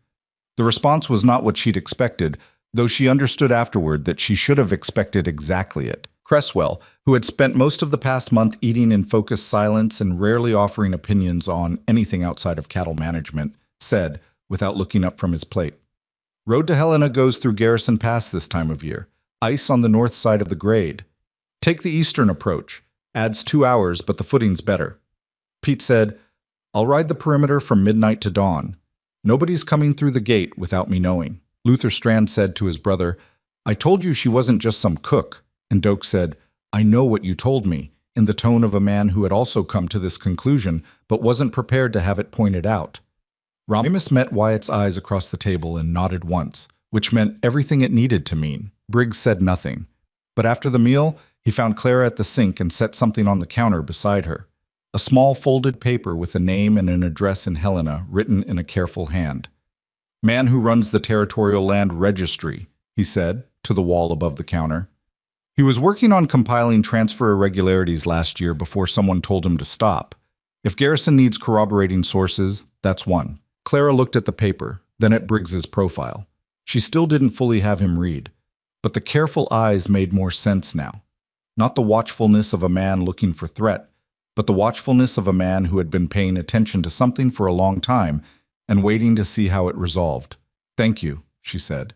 The response was not what she'd expected, though she understood afterward that she should have expected exactly it. Cresswell, who had spent most of the past month eating in focused silence and rarely offering opinions on anything outside of cattle management, said, without looking up from his plate, "Road to Helena goes through Garrison Pass this time of year. Ice on the north side of the grade. Take the eastern approach. Adds 2 hours, but the footing's better." Pete said, "I'll ride the perimeter from midnight to dawn. Nobody's coming through the gate without me knowing. Luther Strand said to his brother, I told you she wasn't just some cook. And Doak said, I know what you told me, in the tone of a man who had also come to this conclusion, but wasn't prepared to have it pointed out. Ramus met Wyatt's eyes across the table and nodded once, which meant everything it needed to mean. Briggs said nothing. But after the meal, he found Clara at the sink and set something on the counter beside her. A small folded paper with a name and an address in Helena, written in a careful hand. Man who runs the Territorial Land Registry, he said, to the wall above the counter. He was working on compiling transfer irregularities last year before someone told him to stop. If Garrison needs corroborating sources, that's one. Clara looked at the paper, then at Briggs's profile. She still didn't fully have him read, but the careful eyes made more sense now. Not the watchfulness of a man looking for threat, but the watchfulness of a man who had been paying attention to something for a long time and waiting to see how it resolved. Thank you, she said.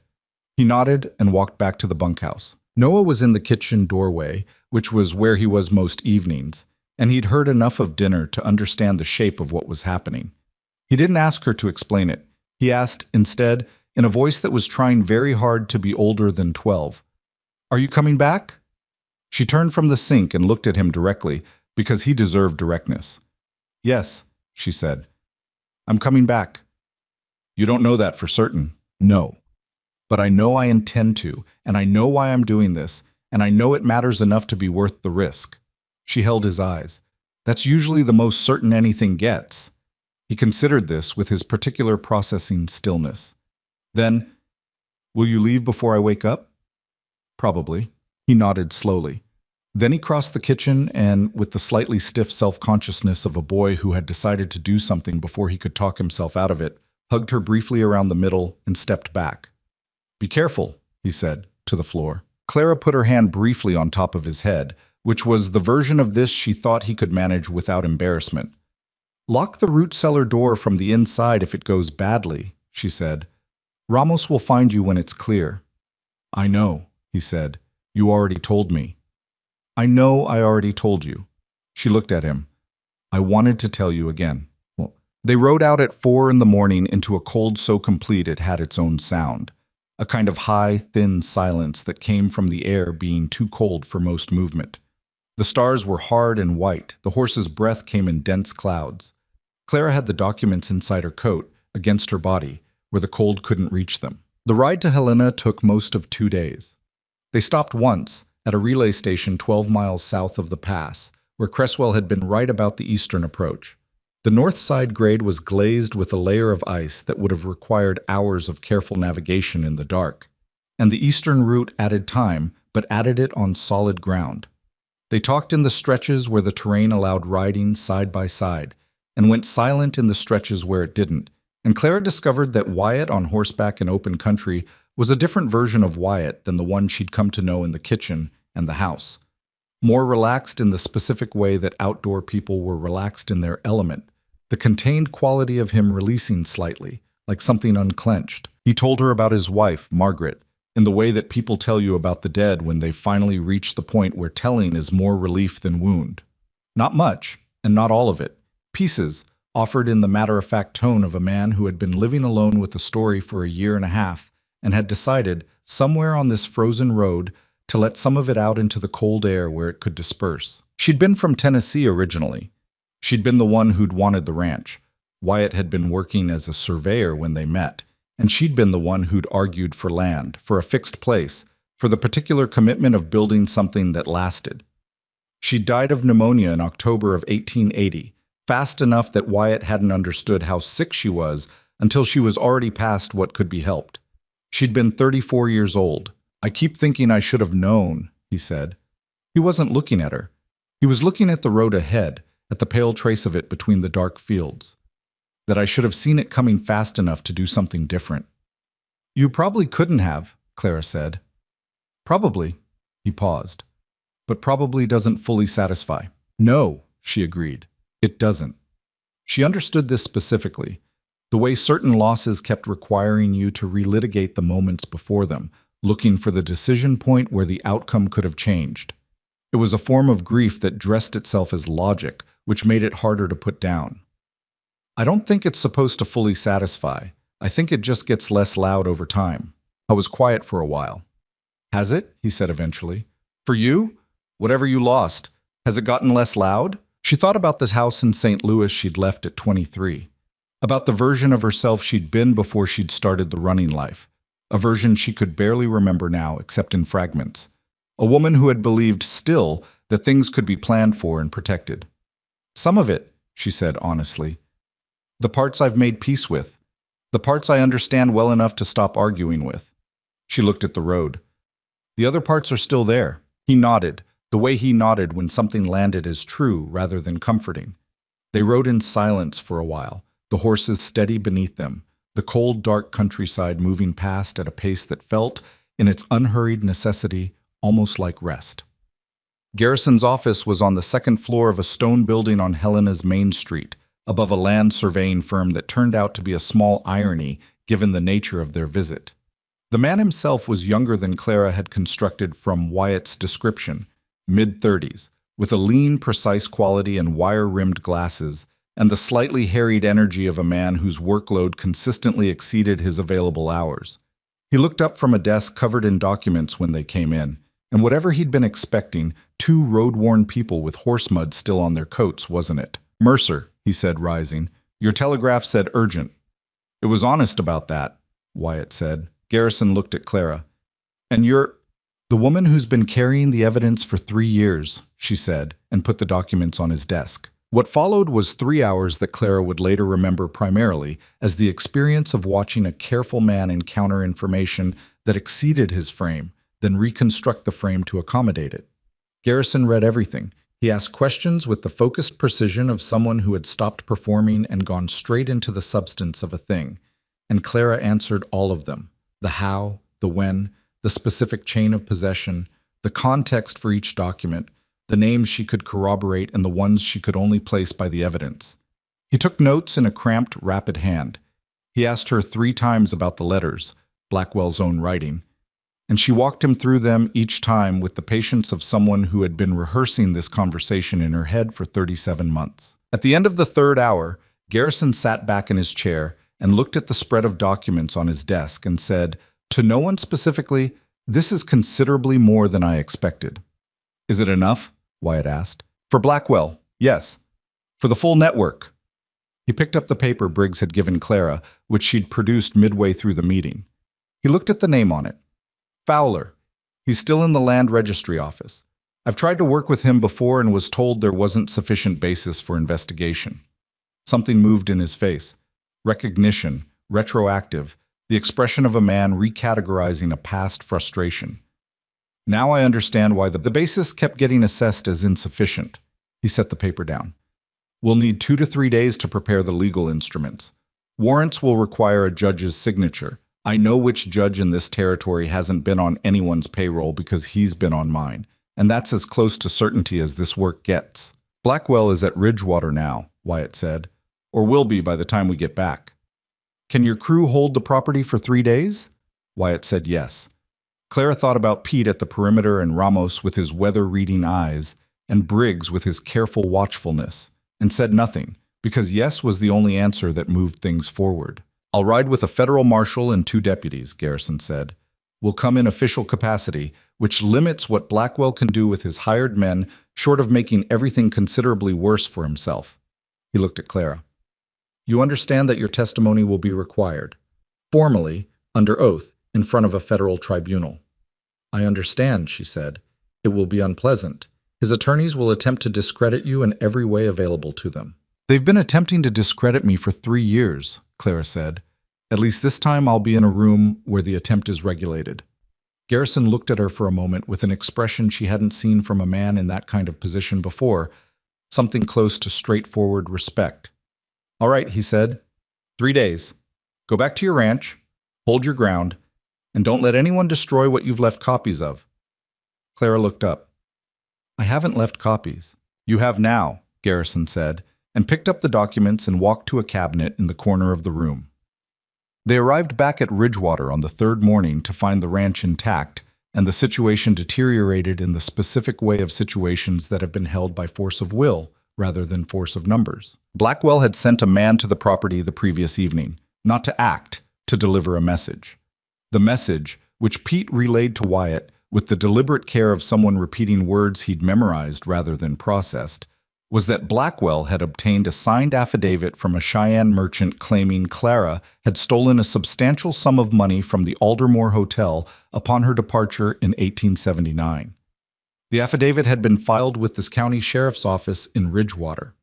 He nodded and walked back to the bunkhouse. Noah was in the kitchen doorway, which was where he was most evenings, and he'd heard enough of dinner to understand the shape of what was happening. He didn't ask her to explain it. He asked, instead, in a voice that was trying very hard to be older than 12, Are you coming back? She turned from the sink and looked at him directly, because he deserved directness. Yes, she said. I'm coming back. You don't know that for certain. No. But I know I intend to, and I know why I'm doing this, and I know it matters enough to be worth the risk. She held his eyes. That's usually the most certain anything gets. He considered this with his particular processing stillness. Then, will you leave before I wake up? Probably. He nodded slowly. Then he crossed the kitchen and, with the slightly stiff self-consciousness of a boy who had decided to do something before he could talk himself out of it, hugged her briefly around the middle and stepped back. Be careful, he said, to the floor. Clara put her hand briefly on top of his head, which was the version of this she thought he could manage without embarrassment. Lock the root cellar door from the inside if it goes badly, she said. Ramos will find you when it's clear. I know, he said. You already told me. I know I already told you. She looked at him. I wanted to tell you again. Well, they rode out at 4 in the morning into a cold so complete it had its own sound. A kind of high, thin silence that came from the air being too cold for most movement. The stars were hard and white. The horse's breath came in dense clouds. Clara had the documents inside her coat, against her body, where the cold couldn't reach them. The ride to Helena took most of 2 days. They stopped once, at a relay station 12 miles south of the pass, where Cresswell had been right about the eastern approach. The north side grade was glazed with a layer of ice that would have required hours of careful navigation in the dark, and the eastern route added time, but added it on solid ground. They talked in the stretches where the terrain allowed riding side by side, and went silent in the stretches where it didn't, and Clara discovered that Wyatt on horseback in open country was a different version of Wyatt than the one she'd come to know in the kitchen and the house. More relaxed in the specific way that outdoor people were relaxed in their element, the contained quality of him releasing slightly, like something unclenched. He told her about his wife, Margaret, in the way that people tell you about the dead when they finally reach the point where telling is more relief than wound. Not much, and not all of it. Pieces, offered in the matter-of-fact tone of a man who had been living alone with a story for a year and a half, and had decided, somewhere on this frozen road, to let some of it out into the cold air where it could disperse. She'd been from Tennessee originally. She'd been the one who'd wanted the ranch. Wyatt had been working as a surveyor when they met, and she'd been the one who'd argued for land, for a fixed place, for the particular commitment of building something that lasted. She died of pneumonia in October of 1880, fast enough that Wyatt hadn't understood how sick she was until she was already past what could be helped. She'd been 34 years old. I keep thinking I should have known, he said. He wasn't looking at her. He was looking at the road ahead, at the pale trace of it between the dark fields. That I should have seen it coming fast enough to do something different. You probably couldn't have, Clara said. Probably, he paused. But probably doesn't fully satisfy. No, she agreed. It doesn't. She understood this specifically. The way certain losses kept requiring you to relitigate the moments before them, looking for the decision point where the outcome could have changed. It was a form of grief that dressed itself as logic, which made it harder to put down. I don't think it's supposed to fully satisfy. I think it just gets less loud over time. I was quiet for a while. Has it? He said eventually. For you? Whatever you lost. Has it gotten less loud? She thought about this house in St. Louis she'd left at 23. About the version of herself she'd been before she'd started the running life. A version she could barely remember now, except in fragments. A woman who had believed still that things could be planned for and protected. Some of it, she said honestly. The parts I've made peace with. The parts I understand well enough to stop arguing with. She looked at the road. The other parts are still there. He nodded, the way he nodded when something landed as true rather than comforting. They rode in silence for a while, the horses steady beneath them, the cold, dark countryside moving past at a pace that felt, in its unhurried necessity, almost like rest. Garrison's office was on the second floor of a stone building on Helena's Main Street, above a land surveying firm that turned out to be a small irony given the nature of their visit. The man himself was younger than Clara had constructed from Wyatt's description, mid-30s, with a lean, precise quality and wire-rimmed glasses, and the slightly harried energy of a man whose workload consistently exceeded his available hours. He looked up from a desk covered in documents when they came in, and whatever he'd been expecting, two road-worn people with horse mud still on their coats, wasn't it? Mercer, he said, rising. Your telegraph said urgent. It was honest about that, Wyatt said. Garrison looked at Clara. And you're the woman who's been carrying the evidence for 3 years, she said, and put the documents on his desk. What followed was 3 hours that Clara would later remember primarily as the experience of watching a careful man encounter information that exceeded his frame, then reconstruct the frame to accommodate it. Garrison read everything. He asked questions with the focused precision of someone who had stopped performing and gone straight into the substance of a thing, and Clara answered all of them. The how, the when, the specific chain of possession, the context for each document, the names she could corroborate and the ones she could only place by the evidence. He took notes in a cramped, rapid hand. He asked her 3 times about the letters, Blackwell's own writing, and she walked him through them each time with the patience of someone who had been rehearsing this conversation in her head for 37 months. At the end of the 3rd hour, Garrison sat back in his chair and looked at the spread of documents on his desk and said, to no one specifically, this is considerably more than I expected. Is it enough? Wyatt asked. For Blackwell, yes. For the full network. He picked up the paper Briggs had given Clara, which she'd produced midway through the meeting. He looked at the name on it. Fowler. He's still in the land registry office. I've tried to work with him before and was told there wasn't sufficient basis for investigation. Something moved in his face. Recognition, retroactive, the expression of a man recategorizing a past frustration. Now I understand why the basis kept getting assessed as insufficient. He set the paper down. We'll need 2 to 3 days to prepare the legal instruments. Warrants will require a judge's signature. I know which judge in this territory hasn't been on anyone's payroll because he's been on mine, and that's as close to certainty as this work gets. Blackwell is at Ridgewater now, Wyatt said, or will be by the time we get back. Can your crew hold the property for 3 days? Wyatt said yes. Clara thought about Pete at the perimeter and Ramos with his weather-reading eyes, and Briggs with his careful watchfulness, and said nothing, because yes was the only answer that moved things forward. I'll ride with a federal marshal and 2 deputies, Garrison said. We'll come in official capacity, which limits what Blackwell can do with his hired men, short of making everything considerably worse for himself. He looked at Clara. You understand that your testimony will be required, formally, under oath, in front of a federal tribunal. I understand, she said. It will be unpleasant. His attorneys will attempt to discredit you in every way available to them. They've been attempting to discredit me for 3 years, Clara said. At least this time I'll be in a room where the attempt is regulated. Garrison looked at her for a moment with an expression she hadn't seen from a man in that kind of position before, something close to straightforward respect. All right, he said. 3 days. Go back to your ranch, hold your ground, and don't let anyone destroy what you've left copies of. Clara looked up. I haven't left copies. You have now, Garrison said, and picked up the documents and walked to a cabinet in the corner of the room. They arrived back at Ridgewater on the 3rd morning to find the ranch intact and the situation deteriorated in the specific way of situations that have been held by force of will, rather than force of numbers. Blackwell had sent a man to the property the previous evening, not to act, to deliver a message. The message, which Pete relayed to Wyatt with the deliberate care of someone repeating words he'd memorized rather than processed, was that Blackwell had obtained a signed affidavit from a Cheyenne merchant claiming Clara had stolen a substantial sum of money from the Aldermore Hotel upon her departure in 1879. The affidavit had been filed with the county sheriff's office in Ridgewater.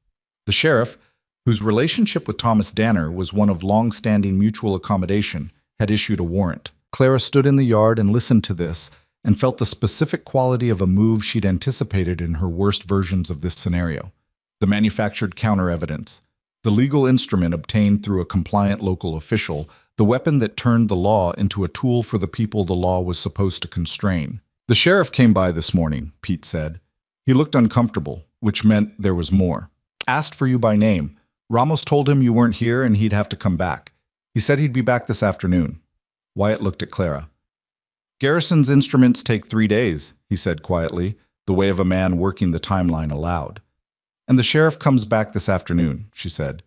The sheriff, whose relationship with Thomas Danner was one of long-standing mutual accommodation, had issued a warrant. Clara stood in the yard and listened to this, and felt the specific quality of a move she'd anticipated in her worst versions of this scenario. The manufactured counter-evidence, the legal instrument obtained through a compliant local official, the weapon that turned the law into a tool for the people the law was supposed to constrain. The sheriff came by this morning, Pete said. He looked uncomfortable, which meant there was more. Asked for you by name. Ramos told him you weren't here and he'd have to come back. He said he'd be back this afternoon. Wyatt looked at Clara. Garrison's instruments take 3 days, he said quietly, the way of a man working the timeline aloud. And the sheriff comes back this afternoon, she said.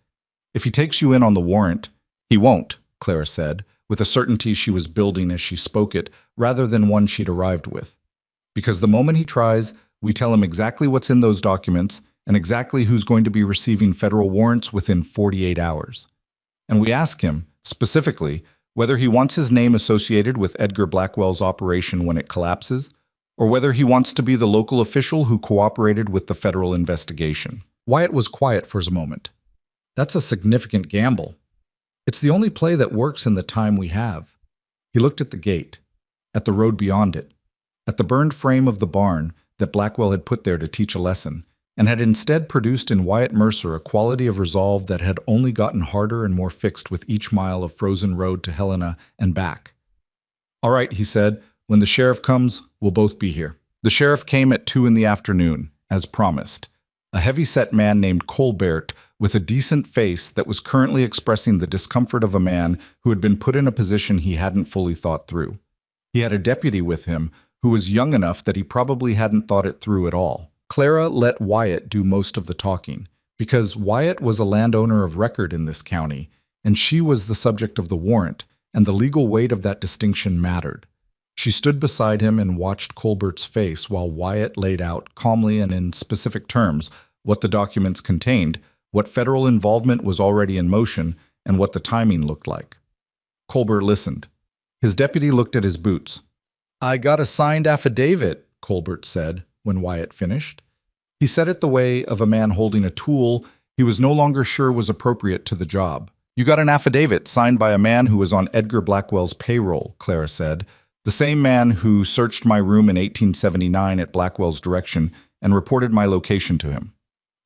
If he takes you in on the warrant, he won't, Clara said, with a certainty she was building as she spoke it, rather than one she'd arrived with. Because the moment he tries, we tell him exactly what's in those documents and exactly who's going to be receiving federal warrants within 48 hours. And we ask him, specifically, whether he wants his name associated with Edgar Blackwell's operation when it collapses, or whether he wants to be the local official who cooperated with the federal investigation. Wyatt was quiet for a moment. That's a significant gamble. It's the only play that works in the time we have. He looked at the gate, at the road beyond it, at the burned frame of the barn that Blackwell had put there to teach a lesson, and had instead produced in Wyatt Mercer a quality of resolve that had only gotten harder and more fixed with each mile of frozen road to Helena and back. All right, he said, when the sheriff comes, we'll both be here. The sheriff came at 2 in the afternoon, as promised. A heavy-set man named Colbert, with a decent face that was currently expressing the discomfort of a man who had been put in a position he hadn't fully thought through. He had a deputy with him who was young enough that he probably hadn't thought it through at all. Clara let Wyatt do most of the talking, because Wyatt was a landowner of record in this county, and she was the subject of the warrant, and the legal weight of that distinction mattered. She stood beside him and watched Colbert's face while Wyatt laid out, calmly and in specific terms, what the documents contained, what federal involvement was already in motion, and what the timing looked like. Colbert listened. His deputy looked at his boots. I got a signed affidavit, Colbert said, when Wyatt finished. He said it the way of a man holding a tool he was no longer sure was appropriate to the job. You got an affidavit signed by a man who was on Edgar Blackwell's payroll, Clara said, the same man who searched my room in 1879 at Blackwell's direction and reported my location to him.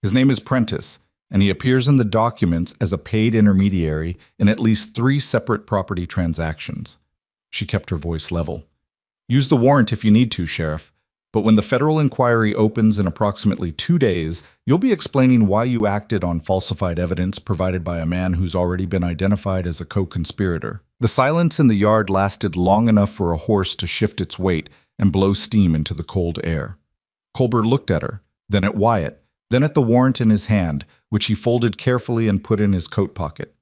His name is Prentice, and he appears in the documents as a paid intermediary in at least 3 separate property transactions. She kept her voice level. Use the warrant if you need to, Sheriff, but when the federal inquiry opens in approximately 2 days, you'll be explaining why you acted on falsified evidence provided by a man who's already been identified as a co-conspirator. The silence in the yard lasted long enough for a horse to shift its weight and blow steam into the cold air. Colbert looked at her, then at Wyatt, then at the warrant in his hand, which he folded carefully and put in his coat pocket.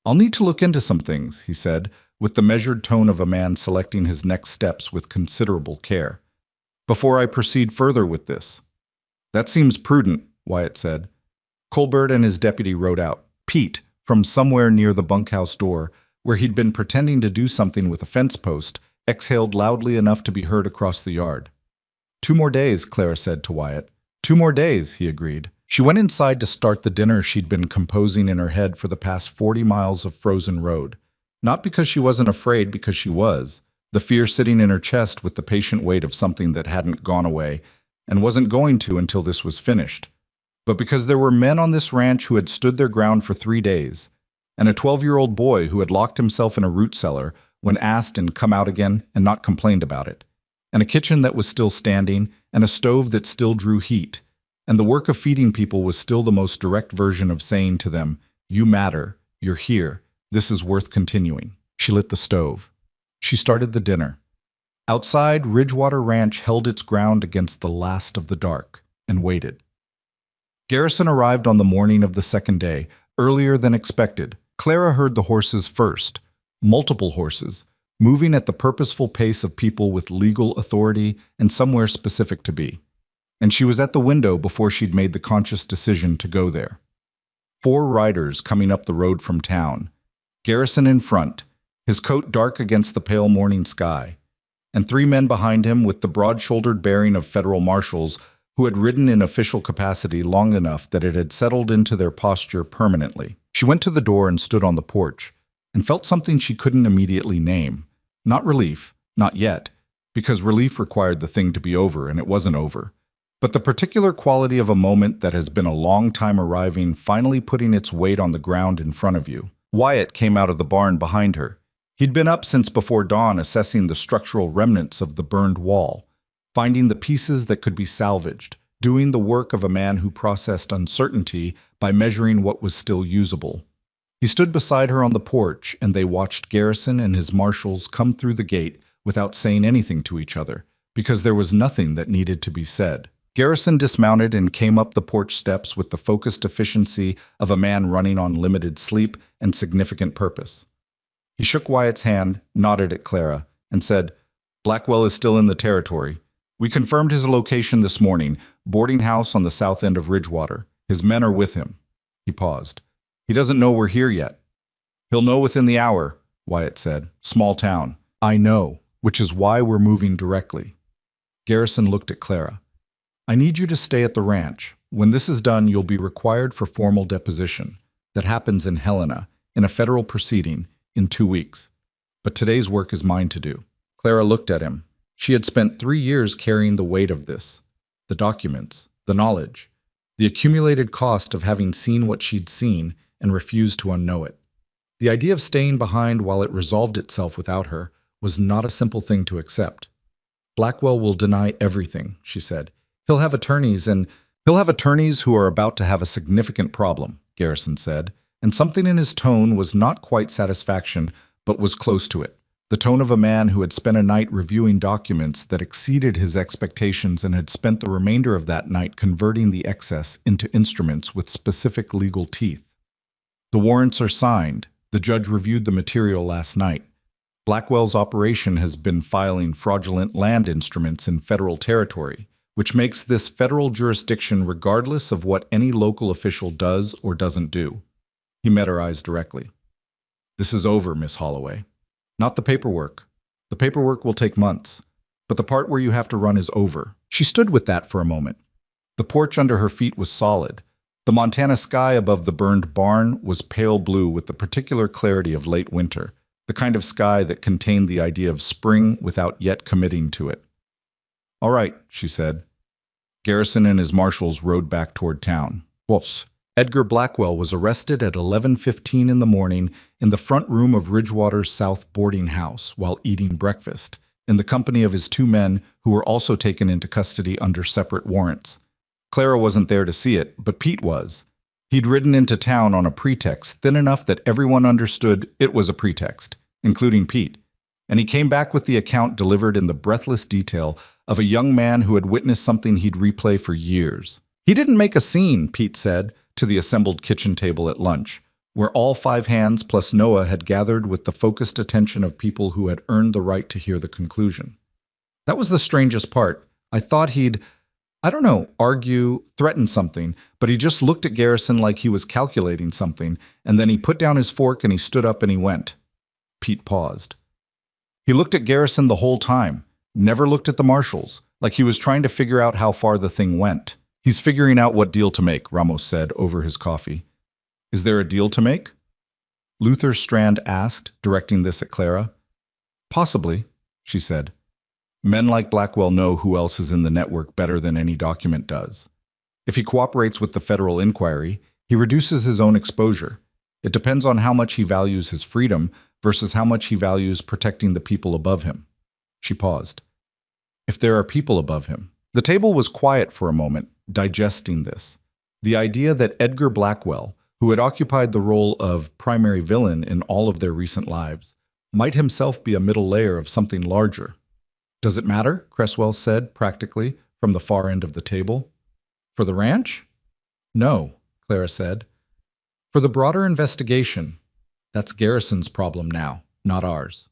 I'll need to look into some things, he said, with the measured tone of a man selecting his next steps with considerable care. Before I proceed further with this. That seems prudent, Wyatt said. Colbert and his deputy rode out. Pete, from somewhere near the bunkhouse door, where he'd been pretending to do something with a fence post, exhaled loudly enough to be heard across the yard. 2 more days, Clara said to Wyatt. 2 more days, he agreed. She went inside to start the dinner she'd been composing in her head for the past 40 miles of frozen road. Not because she wasn't afraid, because she was. The fear sitting in her chest with the patient weight of something that hadn't gone away and wasn't going to until this was finished. But because there were men on this ranch who had stood their ground for 3 days, and a 12-year-old boy who had locked himself in a root cellar when asked and come out again and not complained about it, and a kitchen that was still standing, and a stove that still drew heat, and the work of feeding people was still the most direct version of saying to them, you matter, you're here, this is worth continuing. She lit the stove. She started the dinner. Outside, Ridgewater Ranch held its ground against the last of the dark and waited. Garrison arrived on the morning of the second day, earlier than expected. Clara heard the horses first, multiple horses, moving at the purposeful pace of people with legal authority and somewhere specific to be. And she was at the window before she'd made the conscious decision to go there. 4 riders coming up the road from town. Garrison in front, his coat dark against the pale morning sky, and 3 men behind him with the broad-shouldered bearing of federal marshals who had ridden in official capacity long enough that it had settled into their posture permanently. She went to the door and stood on the porch, and felt something she couldn't immediately name. Not relief, not yet, because relief required the thing to be over, and it wasn't over. But the particular quality of a moment that has been a long time arriving, finally putting its weight on the ground in front of you. Wyatt came out of the barn behind her. He'd been up since before dawn assessing the structural remnants of the burned wall, finding the pieces that could be salvaged, doing the work of a man who processed uncertainty by measuring what was still usable. He stood beside her on the porch, and they watched Garrison and his marshals come through the gate without saying anything to each other, because there was nothing that needed to be said. Garrison dismounted and came up the porch steps with the focused efficiency of a man running on limited sleep and significant purpose. He shook Wyatt's hand, nodded at Clara, and said, "Blackwell is still in the territory. We confirmed his location this morning, boarding house on the south end of Ridgewater. His men are with him." He paused. "He doesn't know we're here yet." "He'll know within the hour," Wyatt said. "Small town." "I know, which is why we're moving directly." Garrison looked at Clara. "I need you to stay at the ranch. When this is done, you'll be required for formal deposition. That happens in Helena, in a federal proceeding, in 2 weeks. But today's work is mine to do." Clara looked at him. She had spent 3 years carrying the weight of this. The documents, the knowledge, the accumulated cost of having seen what she'd seen and refused to unknow it. The idea of staying behind while it resolved itself without her was not a simple thing to accept. "Blackwell will deny everything," she said. He'll have attorneys who are about to have a significant problem," Garrison said, and something in his tone was not quite satisfaction, but was close to it. The tone of a man who had spent a night reviewing documents that exceeded his expectations and had spent the remainder of that night converting the excess into instruments with specific legal teeth. "The warrants are signed. The judge reviewed the material last night. Blackwell's operation has been filing fraudulent land instruments in federal territory, which makes this federal jurisdiction regardless of what any local official does or doesn't do." He met her eyes directly. "This is over, Miss Holloway. Not the paperwork. The paperwork will take months, but the part where you have to run is over." She stood with that for a moment. The porch under her feet was solid. The Montana sky above the burned barn was pale blue with the particular clarity of late winter, the kind of sky that contained the idea of spring without yet committing to it. "All right," she said. Garrison and his marshals rode back toward town. Boss. Edgar Blackwell was arrested at 11:15 in the morning in the front room of Ridgewater's South boarding house while eating breakfast, in the company of his 2 men who were also taken into custody under separate warrants. Clara wasn't there to see it, but Pete was. He'd ridden into town on a pretext thin enough that everyone understood it was a pretext, including Pete, and he came back with the account delivered in the breathless detail of a young man who had witnessed something he'd replay for years. "He didn't make a scene," Pete said to the assembled kitchen table at lunch, where all 5 hands plus Noah had gathered with the focused attention of people who had earned the right to hear the conclusion. "That was the strangest part. I thought he'd, argue, threaten something, but he just looked at Garrison like he was calculating something, and then he put down his fork and he stood up and he went." Pete paused. "He looked at Garrison the whole time, never looked at the marshals, like he was trying to figure out how far the thing went." "He's figuring out what deal to make," Ramos said over his coffee. "Is there a deal to make?" Luther Strand asked, directing this at Clara. "Possibly," she said. "Men like Blackwell know who else is in the network better than any document does. If he cooperates with the federal inquiry, he reduces his own exposure. It depends on how much he values his freedom versus how much he values protecting the people above him." She paused. "If there are people above him." The table was quiet for a moment, digesting this. The idea that Edgar Blackwell, who had occupied the role of primary villain in all of their recent lives, might himself be a middle layer of something larger. "Does it matter?" Cresswell said, practically, from the far end of the table. "For the ranch?" No, Clara said. For the broader investigation, that's Garrison's problem now, not ours.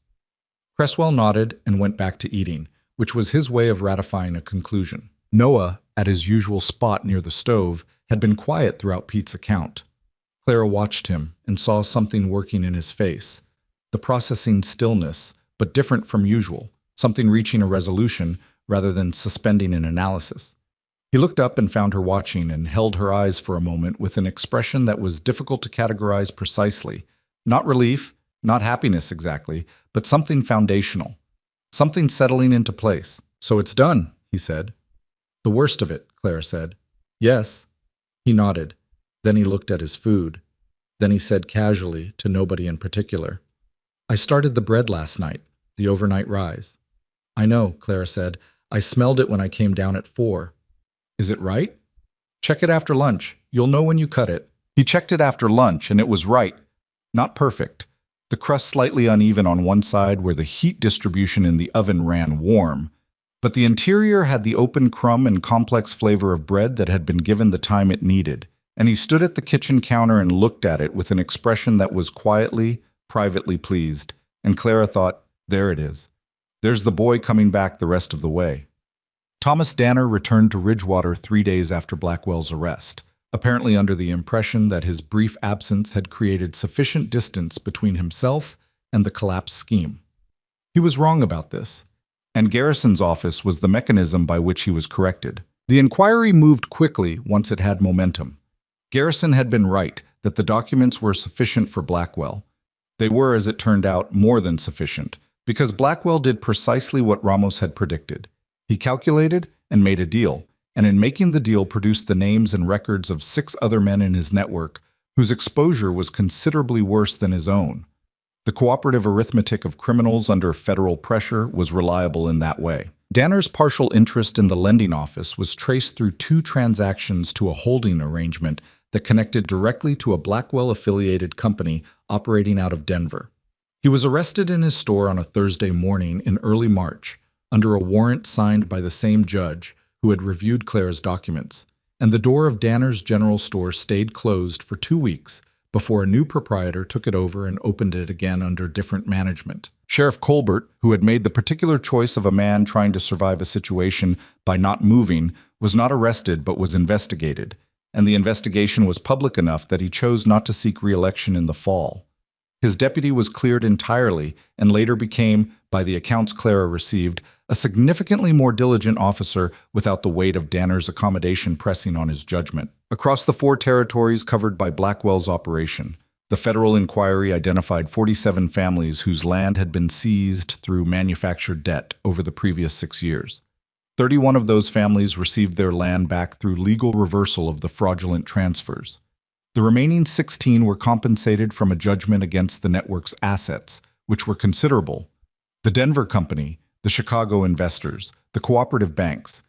Cresswell nodded and went back to eating, which was his way of ratifying a conclusion. Noah, at his usual spot near the stove, had been quiet throughout Pete's account. Clara watched him and saw something working in his face. The processing stillness, but different from usual, something reaching a resolution rather than suspending an analysis. He looked up and found her watching and held her eyes for a moment with an expression that was difficult to categorize precisely. Not relief, not happiness exactly, but something foundational. Something settling into place. So it's done, he said. The worst of it, Clara said. Yes. He nodded. Then he looked at his food. Then he said casually, to nobody in particular, I started the bread last night, the overnight rise. I know, Clara said. I smelled it when I came down at 4. Is it right? Check it after lunch. You'll know when you cut it. He checked it after lunch, and it was right. Not perfect. The crust slightly uneven on one side where the heat distribution in the oven ran warm, but the interior had the open crumb and complex flavor of bread that had been given the time it needed, and he stood at the kitchen counter and looked at it with an expression that was quietly, privately pleased, and Clara thought, there it is. There's the boy coming back the rest of the way. Thomas Danner returned to Ridgewater 3 days after Blackwell's arrest, apparently under the impression that his brief absence had created sufficient distance between himself and the collapse scheme. He was wrong about this, and Garrison's office was the mechanism by which he was corrected. The inquiry moved quickly once it had momentum. Garrison had been right that the documents were sufficient for Blackwell. They were, as it turned out, more than sufficient, because Blackwell did precisely what Ramos had predicted. He calculated and made a deal, and in making the deal produced the names and records of 6 other men in his network whose exposure was considerably worse than his own. The cooperative arithmetic of criminals under federal pressure was reliable in that way. Danner's partial interest in the lending office was traced through 2 transactions to a holding arrangement that connected directly to a Blackwell-affiliated company operating out of Denver. He was arrested in his store on a Thursday morning in early March, under a warrant signed by the same judge who had reviewed Clara's documents, and the door of Danner's general store stayed closed for 2 weeks before a new proprietor took it over and opened it again under different management. Sheriff Colbert, who had made the particular choice of a man trying to survive a situation by not moving, was not arrested but was investigated, and the investigation was public enough that he chose not to seek re-election in the fall. His deputy was cleared entirely and later became, by the accounts Clara received, a significantly more diligent officer without the weight of Danner's accommodation pressing on his judgment. Across the 4 territories covered by Blackwell's operation, the federal inquiry identified 47 families whose land had been seized through manufactured debt over the previous 6 years. 31 of those families received their land back through legal reversal of the fraudulent transfers. The remaining 16 were compensated from a judgment against the network's assets, which were considerable. The Denver company, the Chicago investors, the cooperative banks.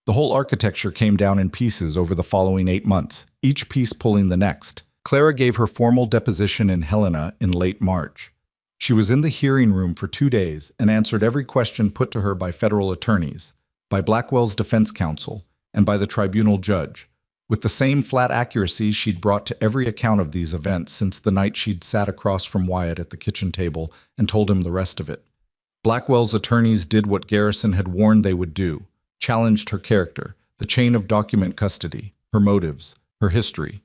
The whole architecture came down in pieces over the following 8 months, each piece pulling the next. Clara gave her formal deposition in Helena in late March. She was in the hearing room for 2 days and answered every question put to her by federal attorneys, by Blackwell's defense counsel, and by the tribunal judge, with the same flat accuracy she'd brought to every account of these events since the night she'd sat across from Wyatt at the kitchen table and told him the rest of it. Blackwell's attorneys did what Garrison had warned they would do, challenged her character, the chain of document custody, her motives, her history.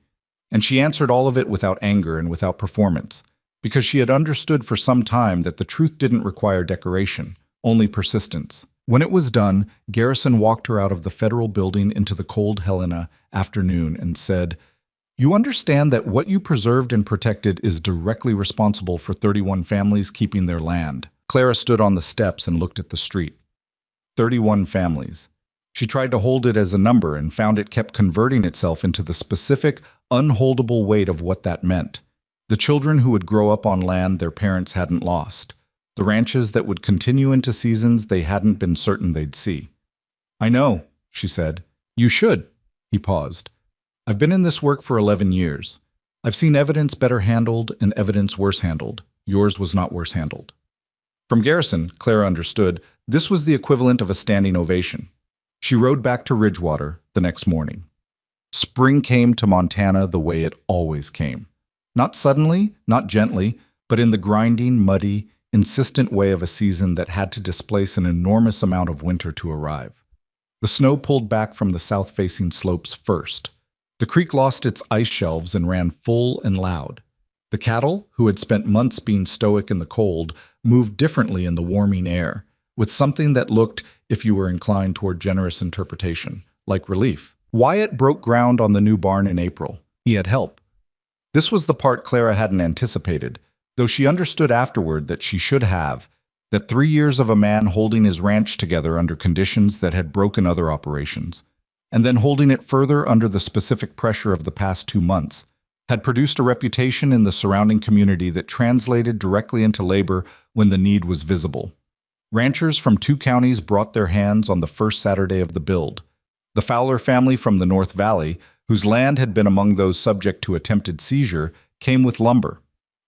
And she answered all of it without anger and without performance, because she had understood for some time that the truth didn't require decoration, only persistence. When it was done, Garrison walked her out of the federal building into the cold Helena afternoon and said, "You understand that what you preserved and protected is directly responsible for 31 families keeping their land." Clara stood on the steps and looked at the street. 31 families. She tried to hold it as a number and found it kept converting itself into the specific, unholdable weight of what that meant. The children who would grow up on land their parents hadn't lost. The ranches that would continue into seasons they hadn't been certain they'd see. "I know," she said. "You should." He paused. "I've been in this work for 11 years. I've seen evidence better handled and evidence worse handled. Yours was not worse handled." From Garrison, Clara understood, this was the equivalent of a standing ovation. She rode back to Ridgewater the next morning. Spring came to Montana the way it always came. Not suddenly, not gently, but in the grinding, muddy, insistent way of a season that had to displace an enormous amount of winter to arrive. The snow pulled back from the south-facing slopes first. The creek lost its ice shelves and ran full and loud. The cattle, who had spent months being stoic in the cold, moved differently in the warming air, with something that looked, if you were inclined toward generous interpretation, like relief. Wyatt broke ground on the new barn in April. He had help. This was the part Clara hadn't anticipated, though she understood afterward that she should have, that 3 years of a man holding his ranch together under conditions that had broken other operations, and then holding it further under the specific pressure of the past 2 months, had produced a reputation in the surrounding community that translated directly into labor when the need was visible. Ranchers from 2 counties brought their hands on the first Saturday of the build. The Fowler family from the North Valley, whose land had been among those subject to attempted seizure, came with lumber.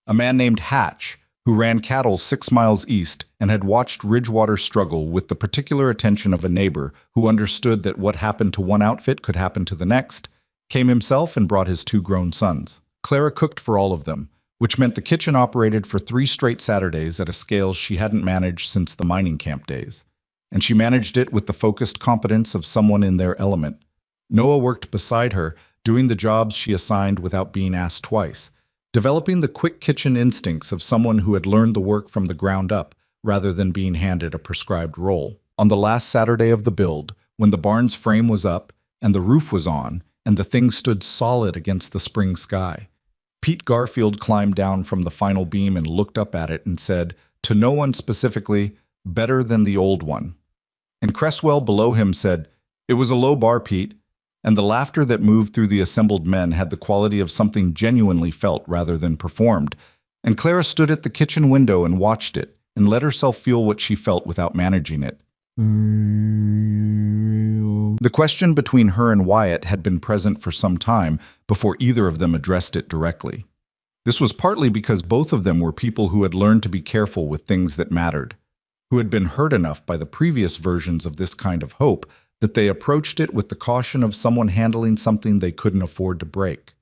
A man named Hatch, who ran cattle 6 miles east and had watched Ridgewater struggle with the particular attention of a neighbor who understood that what happened to one outfit could happen to the next, came himself and brought his 2 grown sons. Clara cooked for all of them, which meant the kitchen operated for 3 straight Saturdays at a scale she hadn't managed since the mining camp days. And she managed it with the focused competence of someone in their element. Noah worked beside her, doing the jobs she assigned without being asked twice, developing the quick kitchen instincts of someone who had learned the work from the ground up, rather than being handed a prescribed role. On the last Saturday of the build, when the barn's frame was up, and the roof was on, and the thing stood solid against the spring sky, Pete Garfield climbed down from the final beam and looked up at it and said, to no one specifically, better than the old one. And Cresswell below him said, it was a low bar, Pete, and the laughter that moved through the assembled men had the quality of something genuinely felt rather than performed, and Clara stood at the kitchen window and watched it, and let herself feel what she felt without managing it. The question between her and Wyatt had been present for some time before either of them addressed it directly. This was partly because both of them were people who had learned to be careful with things that mattered, who had been hurt enough by the previous versions of this kind of hope that they approached it with the caution of someone handling something they couldn't afford to break.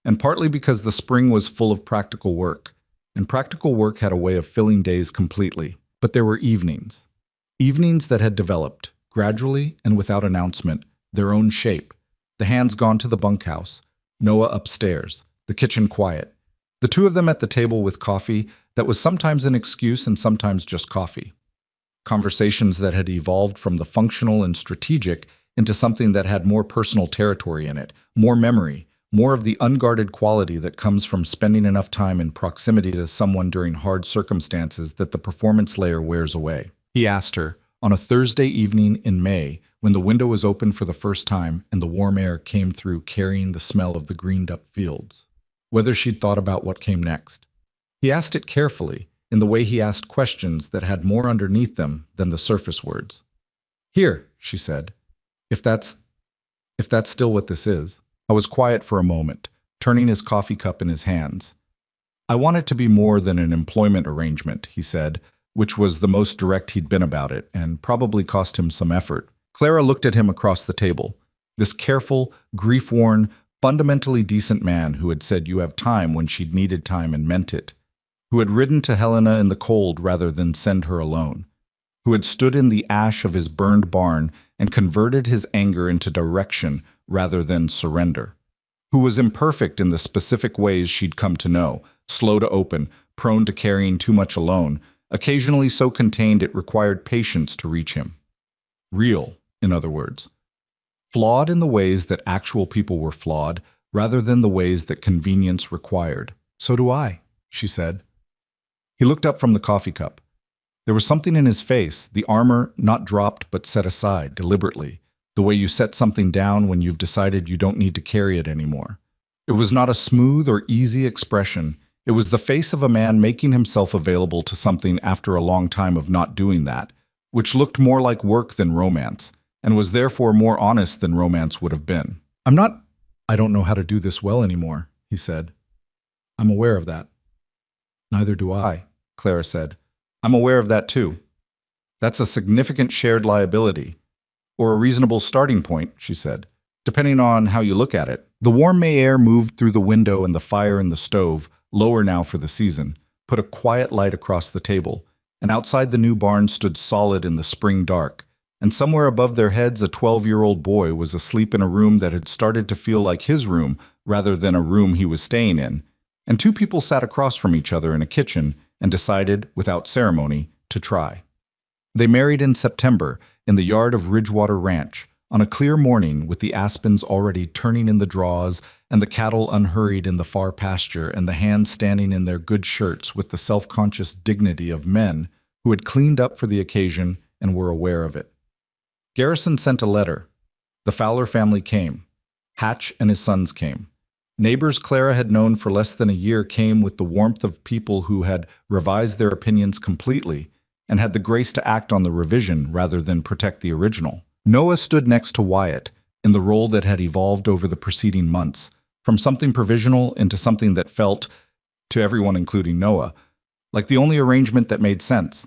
And partly because the spring was full of practical work, and practical work had a way of filling days completely. But there were evenings. Evenings that had developed, gradually and without announcement, their own shape. The hands gone to the bunkhouse, Noah upstairs, the kitchen quiet. The 2 of them at the table with coffee that was sometimes an excuse and sometimes just coffee. Conversations that had evolved from the functional and strategic into something that had more personal territory in it, more memory, more of the unguarded quality that comes from spending enough time in proximity to someone during hard circumstances that the performance layer wears away. He asked her, on a Thursday evening in May, when the window was open for the first time and the warm air came through carrying the smell of the greened-up fields, whether she'd thought about what came next. He asked it carefully, in the way he asked questions that had more underneath them than the surface words. Here, she said, if that's still what this is. I was quiet for a moment, turning his coffee cup in his hands. I want it to be more than an employment arrangement, he said, which was the most direct he'd been about it, and probably cost him some effort. Clara looked at him across the table, this careful, grief-worn, fundamentally decent man who had said you have time when she'd needed time and meant it, who had ridden to Helena in the cold rather than send her alone, who had stood in the ash of his burned barn and converted his anger into direction rather than surrender, who was imperfect in the specific ways she'd come to know, slow to open, prone to carrying too much alone, occasionally so contained it required patience to reach him. Real, in other words. Flawed in the ways that actual people were flawed, rather than the ways that convenience required. So do I, she said. He looked up from the coffee cup. There was something in his face, the armor not dropped but set aside, deliberately, the way you set something down when you've decided you don't need to carry it anymore. It was not a smooth or easy expression. It was the face of a man making himself available to something after a long time of not doing that, which looked more like work than romance, and was therefore more honest than romance would have been. I don't know how to do this well anymore, he said. I'm aware of that. Neither do I, Clara said. I'm aware of that too. That's a significant shared liability. Or a reasonable starting point, she said. depending on how you look at it. The warm May air moved through the window, and the fire in the stove, lower now for the season, put a quiet light across the table, and outside the new barn stood solid in the spring dark, and somewhere above their heads a 12-year-old boy was asleep in a room that had started to feel like his room rather than a room he was staying in, and two people sat across from each other in a kitchen and decided, without ceremony, to try. They married in September in the yard of Ridgewater Ranch, on a clear morning with the aspens already turning in the draws and the cattle unhurried in the far pasture and the hands standing in their good shirts with the self-conscious dignity of men who had cleaned up for the occasion and were aware of it. Garrison sent a letter. The Fowler family came. Hatch and his sons came. Neighbors Clara had known for less than a year came with the warmth of people who had revised their opinions completely and had the grace to act on the revision rather than protect the original. Noah stood next to Wyatt, in the role that had evolved over the preceding months, from something provisional into something that felt, to everyone including Noah, like the only arrangement that made sense.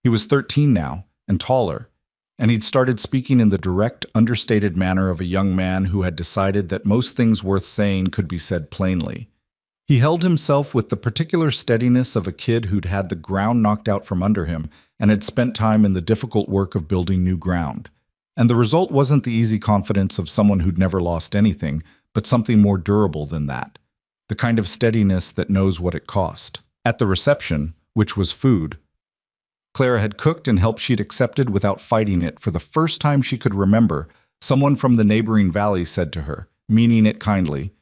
He was 13 now, and taller, and he'd started speaking in the direct, understated manner of a young man who had decided that most things worth saying could be said plainly. He held himself with the particular steadiness of a kid who'd had the ground knocked out from under him and had spent time in the difficult work of building new ground. And the result wasn't the easy confidence of someone who'd never lost anything, but something more durable than that. The kind of steadiness that knows what it cost. At the reception, which was food, Clara had cooked and helped she'd accepted without fighting it for the first time she could remember. Someone from the neighboring valley said to her, meaning it kindly,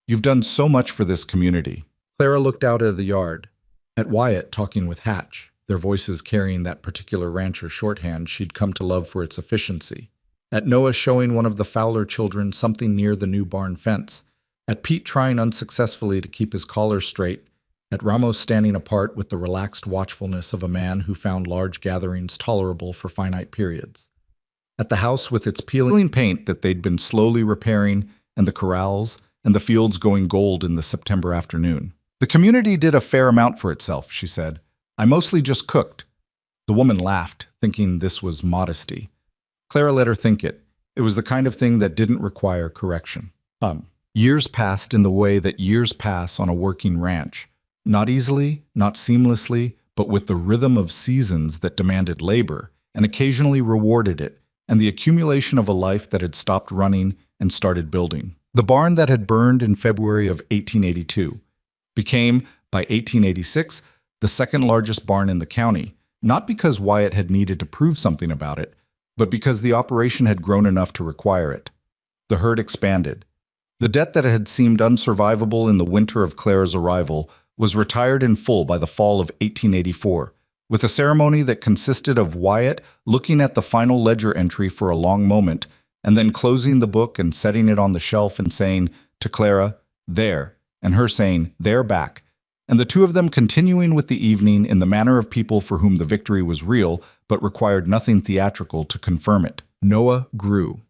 "You've done so much for this community." Clara looked out at the yard, at Wyatt talking with Hatch, their voices carrying that particular rancher shorthand she'd come to love for its efficiency, at Noah showing one of the Fowler children something near the new barn fence, at Pete trying unsuccessfully to keep his collar straight, at Ramos standing apart with the relaxed watchfulness of a man who found large gatherings tolerable for finite periods, at the house with its peeling paint that they'd been slowly repairing, and the corrals, and the fields going gold in the September afternoon. "The community did a fair amount for itself," she said. "I mostly just cooked." The woman laughed, thinking this was modesty. Clara let her think it. It was the kind of thing that didn't require correction. Years passed in the way that years pass on a working ranch. Not easily, not seamlessly, but with the rhythm of seasons that demanded labor, and occasionally rewarded it, and the accumulation of a life that had stopped running and started building. The barn that had burned in February of 1882 became, by 1886, the second largest barn in the county, not because Wyatt had needed to prove something about it, but because the operation had grown enough to require it. The herd expanded. The debt that had seemed unsurvivable in the winter of Clara's arrival was retired in full by the fall of 1884, with a ceremony that consisted of Wyatt looking at the final ledger entry for a long moment, and then closing the book and setting it on the shelf and saying to Clara, "There," and her saying, "There back," and the two of them continuing with the evening in the manner of people for whom the victory was real, but required nothing theatrical to confirm it. Noah grew.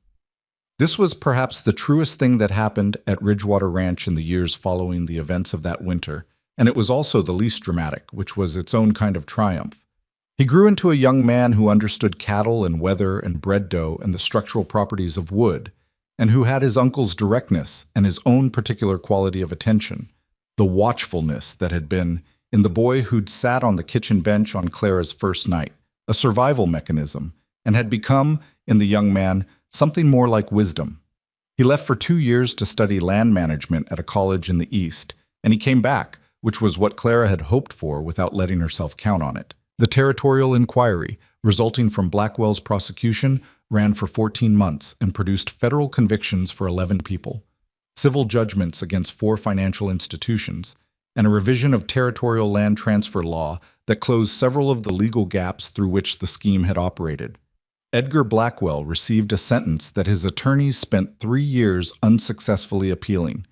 This was perhaps the truest thing that happened at Ridgewater Ranch in the years following the events of that winter, and it was also the least dramatic, which was its own kind of triumph. He grew into a young man who understood cattle and weather and bread dough and the structural properties of wood, and who had his uncle's directness and his own particular quality of attention, the watchfulness that had been in the boy who'd sat on the kitchen bench on Clara's first night, a survival mechanism, and had become, in the young man, something more like wisdom. He left for 2 years to study land management at a college in the East, and he came back, which was what Clara had hoped for without letting herself count on it. The territorial inquiry, resulting from Blackwell's prosecution, ran for 14 months and produced federal convictions for 11 people, civil judgments against 4 financial institutions, and a revision of territorial land transfer law that closed several of the legal gaps through which the scheme had operated. Edgar Blackwell received a sentence that his attorneys spent 3 years unsuccessfully appealing.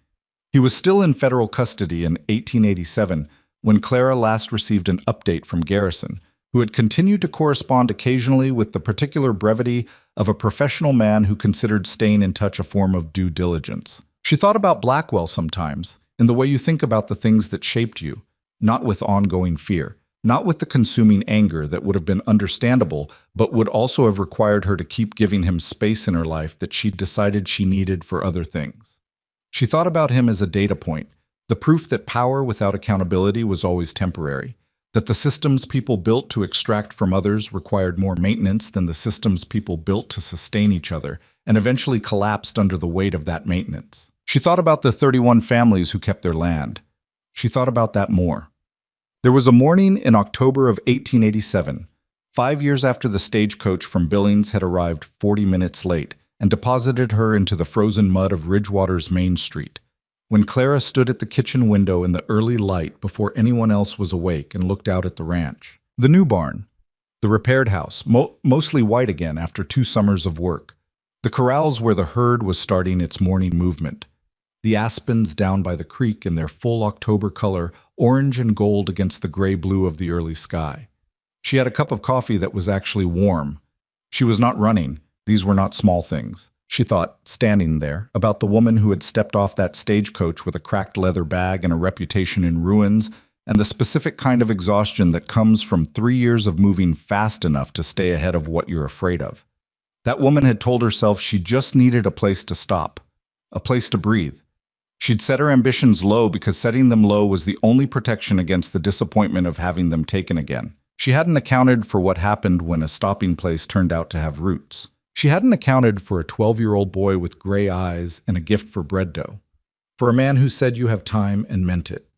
He was still in federal custody in 1887 when Clara last received an update from Garrison, who had continued to correspond occasionally with the particular brevity of a professional man who considered staying in touch a form of due diligence. She thought about Blackwell sometimes, in the way you think about the things that shaped you, not with ongoing fear, not with the consuming anger that would have been understandable, but would also have required her to keep giving him space in her life that she'd decided she needed for other things. She thought about him as a data point, the proof that power without accountability was always temporary, that the systems people built to extract from others required more maintenance than the systems people built to sustain each other, and eventually collapsed under the weight of that maintenance. She thought about the 31 families who kept their land. She thought about that more. There was a morning in October of 1887, 5 years after the stagecoach from Billings had arrived 40 minutes late and deposited her into the frozen mud of Ridgewater's Main Street, when Clara stood at the kitchen window in the early light before anyone else was awake and looked out at the ranch. The new barn, the repaired house, mostly white again after 2 summers of work, the corrals where the herd was starting its morning movement, the aspens down by the creek in their full October color, orange and gold against the gray-blue of the early sky. She had a cup of coffee that was actually warm. She was not running. These were not small things. She thought, standing there, about the woman who had stepped off that stagecoach with a cracked leather bag and a reputation in ruins, and the specific kind of exhaustion that comes from 3 years of moving fast enough to stay ahead of what you're afraid of. That woman had told herself she just needed a place to stop, a place to breathe. She'd set her ambitions low because setting them low was the only protection against the disappointment of having them taken again. She hadn't accounted for what happened when a stopping place turned out to have roots. She hadn't accounted for a 12-year-old boy with gray eyes and a gift for bread dough, for a man who said you have time and meant it,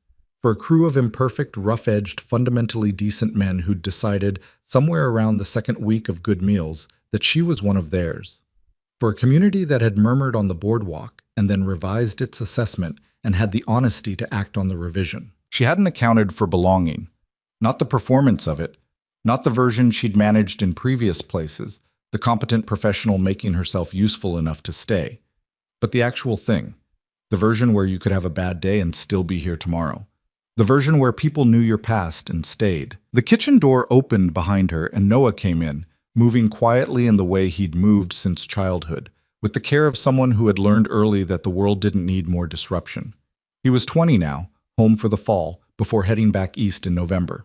for a crew of imperfect, rough-edged, fundamentally decent men who'd decided, somewhere around the second week of good meals, that she was one of theirs, for a community that had murmured on the boardwalk and then revised its assessment and had the honesty to act on the revision. She hadn't accounted for belonging, not the performance of it, not the version she'd managed in previous places, the competent professional making herself useful enough to stay, but the actual thing, the version where you could have a bad day and still be here tomorrow, the version where people knew your past and stayed. The kitchen door opened behind her and Noah came in, moving quietly in the way he'd moved since childhood, with the care of someone who had learned early that the world didn't need more disruption. He was 20 now, home for the fall, before heading back east in November.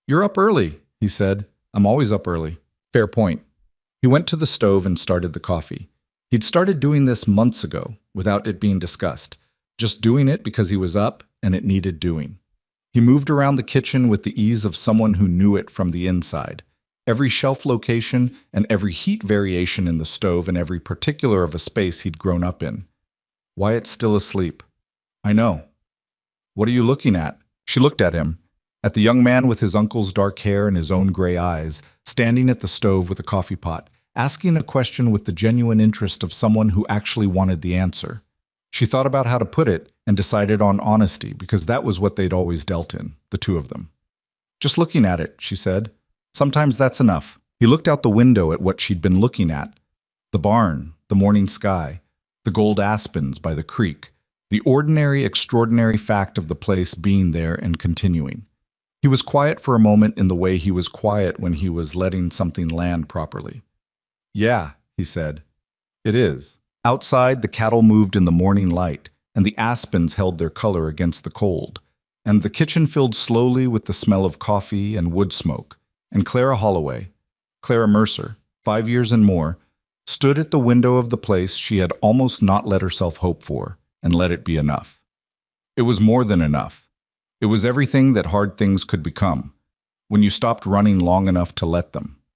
"You're up early," he said. "I'm always up early." Fair point. He went to the stove and started the coffee. He'd started doing this months ago, without it being discussed, just doing it because he was up and it needed doing. He moved around the kitchen with the ease of someone who knew it from the inside. Every shelf location and every heat variation in the stove and every particular of a space he'd grown up in. "Wyatt's still asleep." "I know." "What are you looking at?" She looked at him, at the young man with his uncle's dark hair and his own gray eyes, standing at the stove with a coffee pot, asking a question with the genuine interest of someone who actually wanted the answer. She thought about how to put it and decided on honesty, because that was what they'd always dealt in, the two of them. "Just looking at it," she said. "Sometimes that's enough." He looked out the window at what she'd been looking at. The barn, the morning sky, the gold aspens by the creek, the ordinary, extraordinary fact of the place being there and continuing. He was quiet for a moment in the way he was quiet when he was letting something land properly. "Yeah," he said. "It is." Outside, the cattle moved in the morning light, and the aspens held their color against the cold, and the kitchen filled slowly with the smell of coffee and wood smoke, and Clara Holloway, Clara Mercer, 5 years and more, stood at the window of the place she had almost not let herself hope for, and let it be enough. It was more than enough. It was everything that hard things could become, when you stopped running long enough to let them.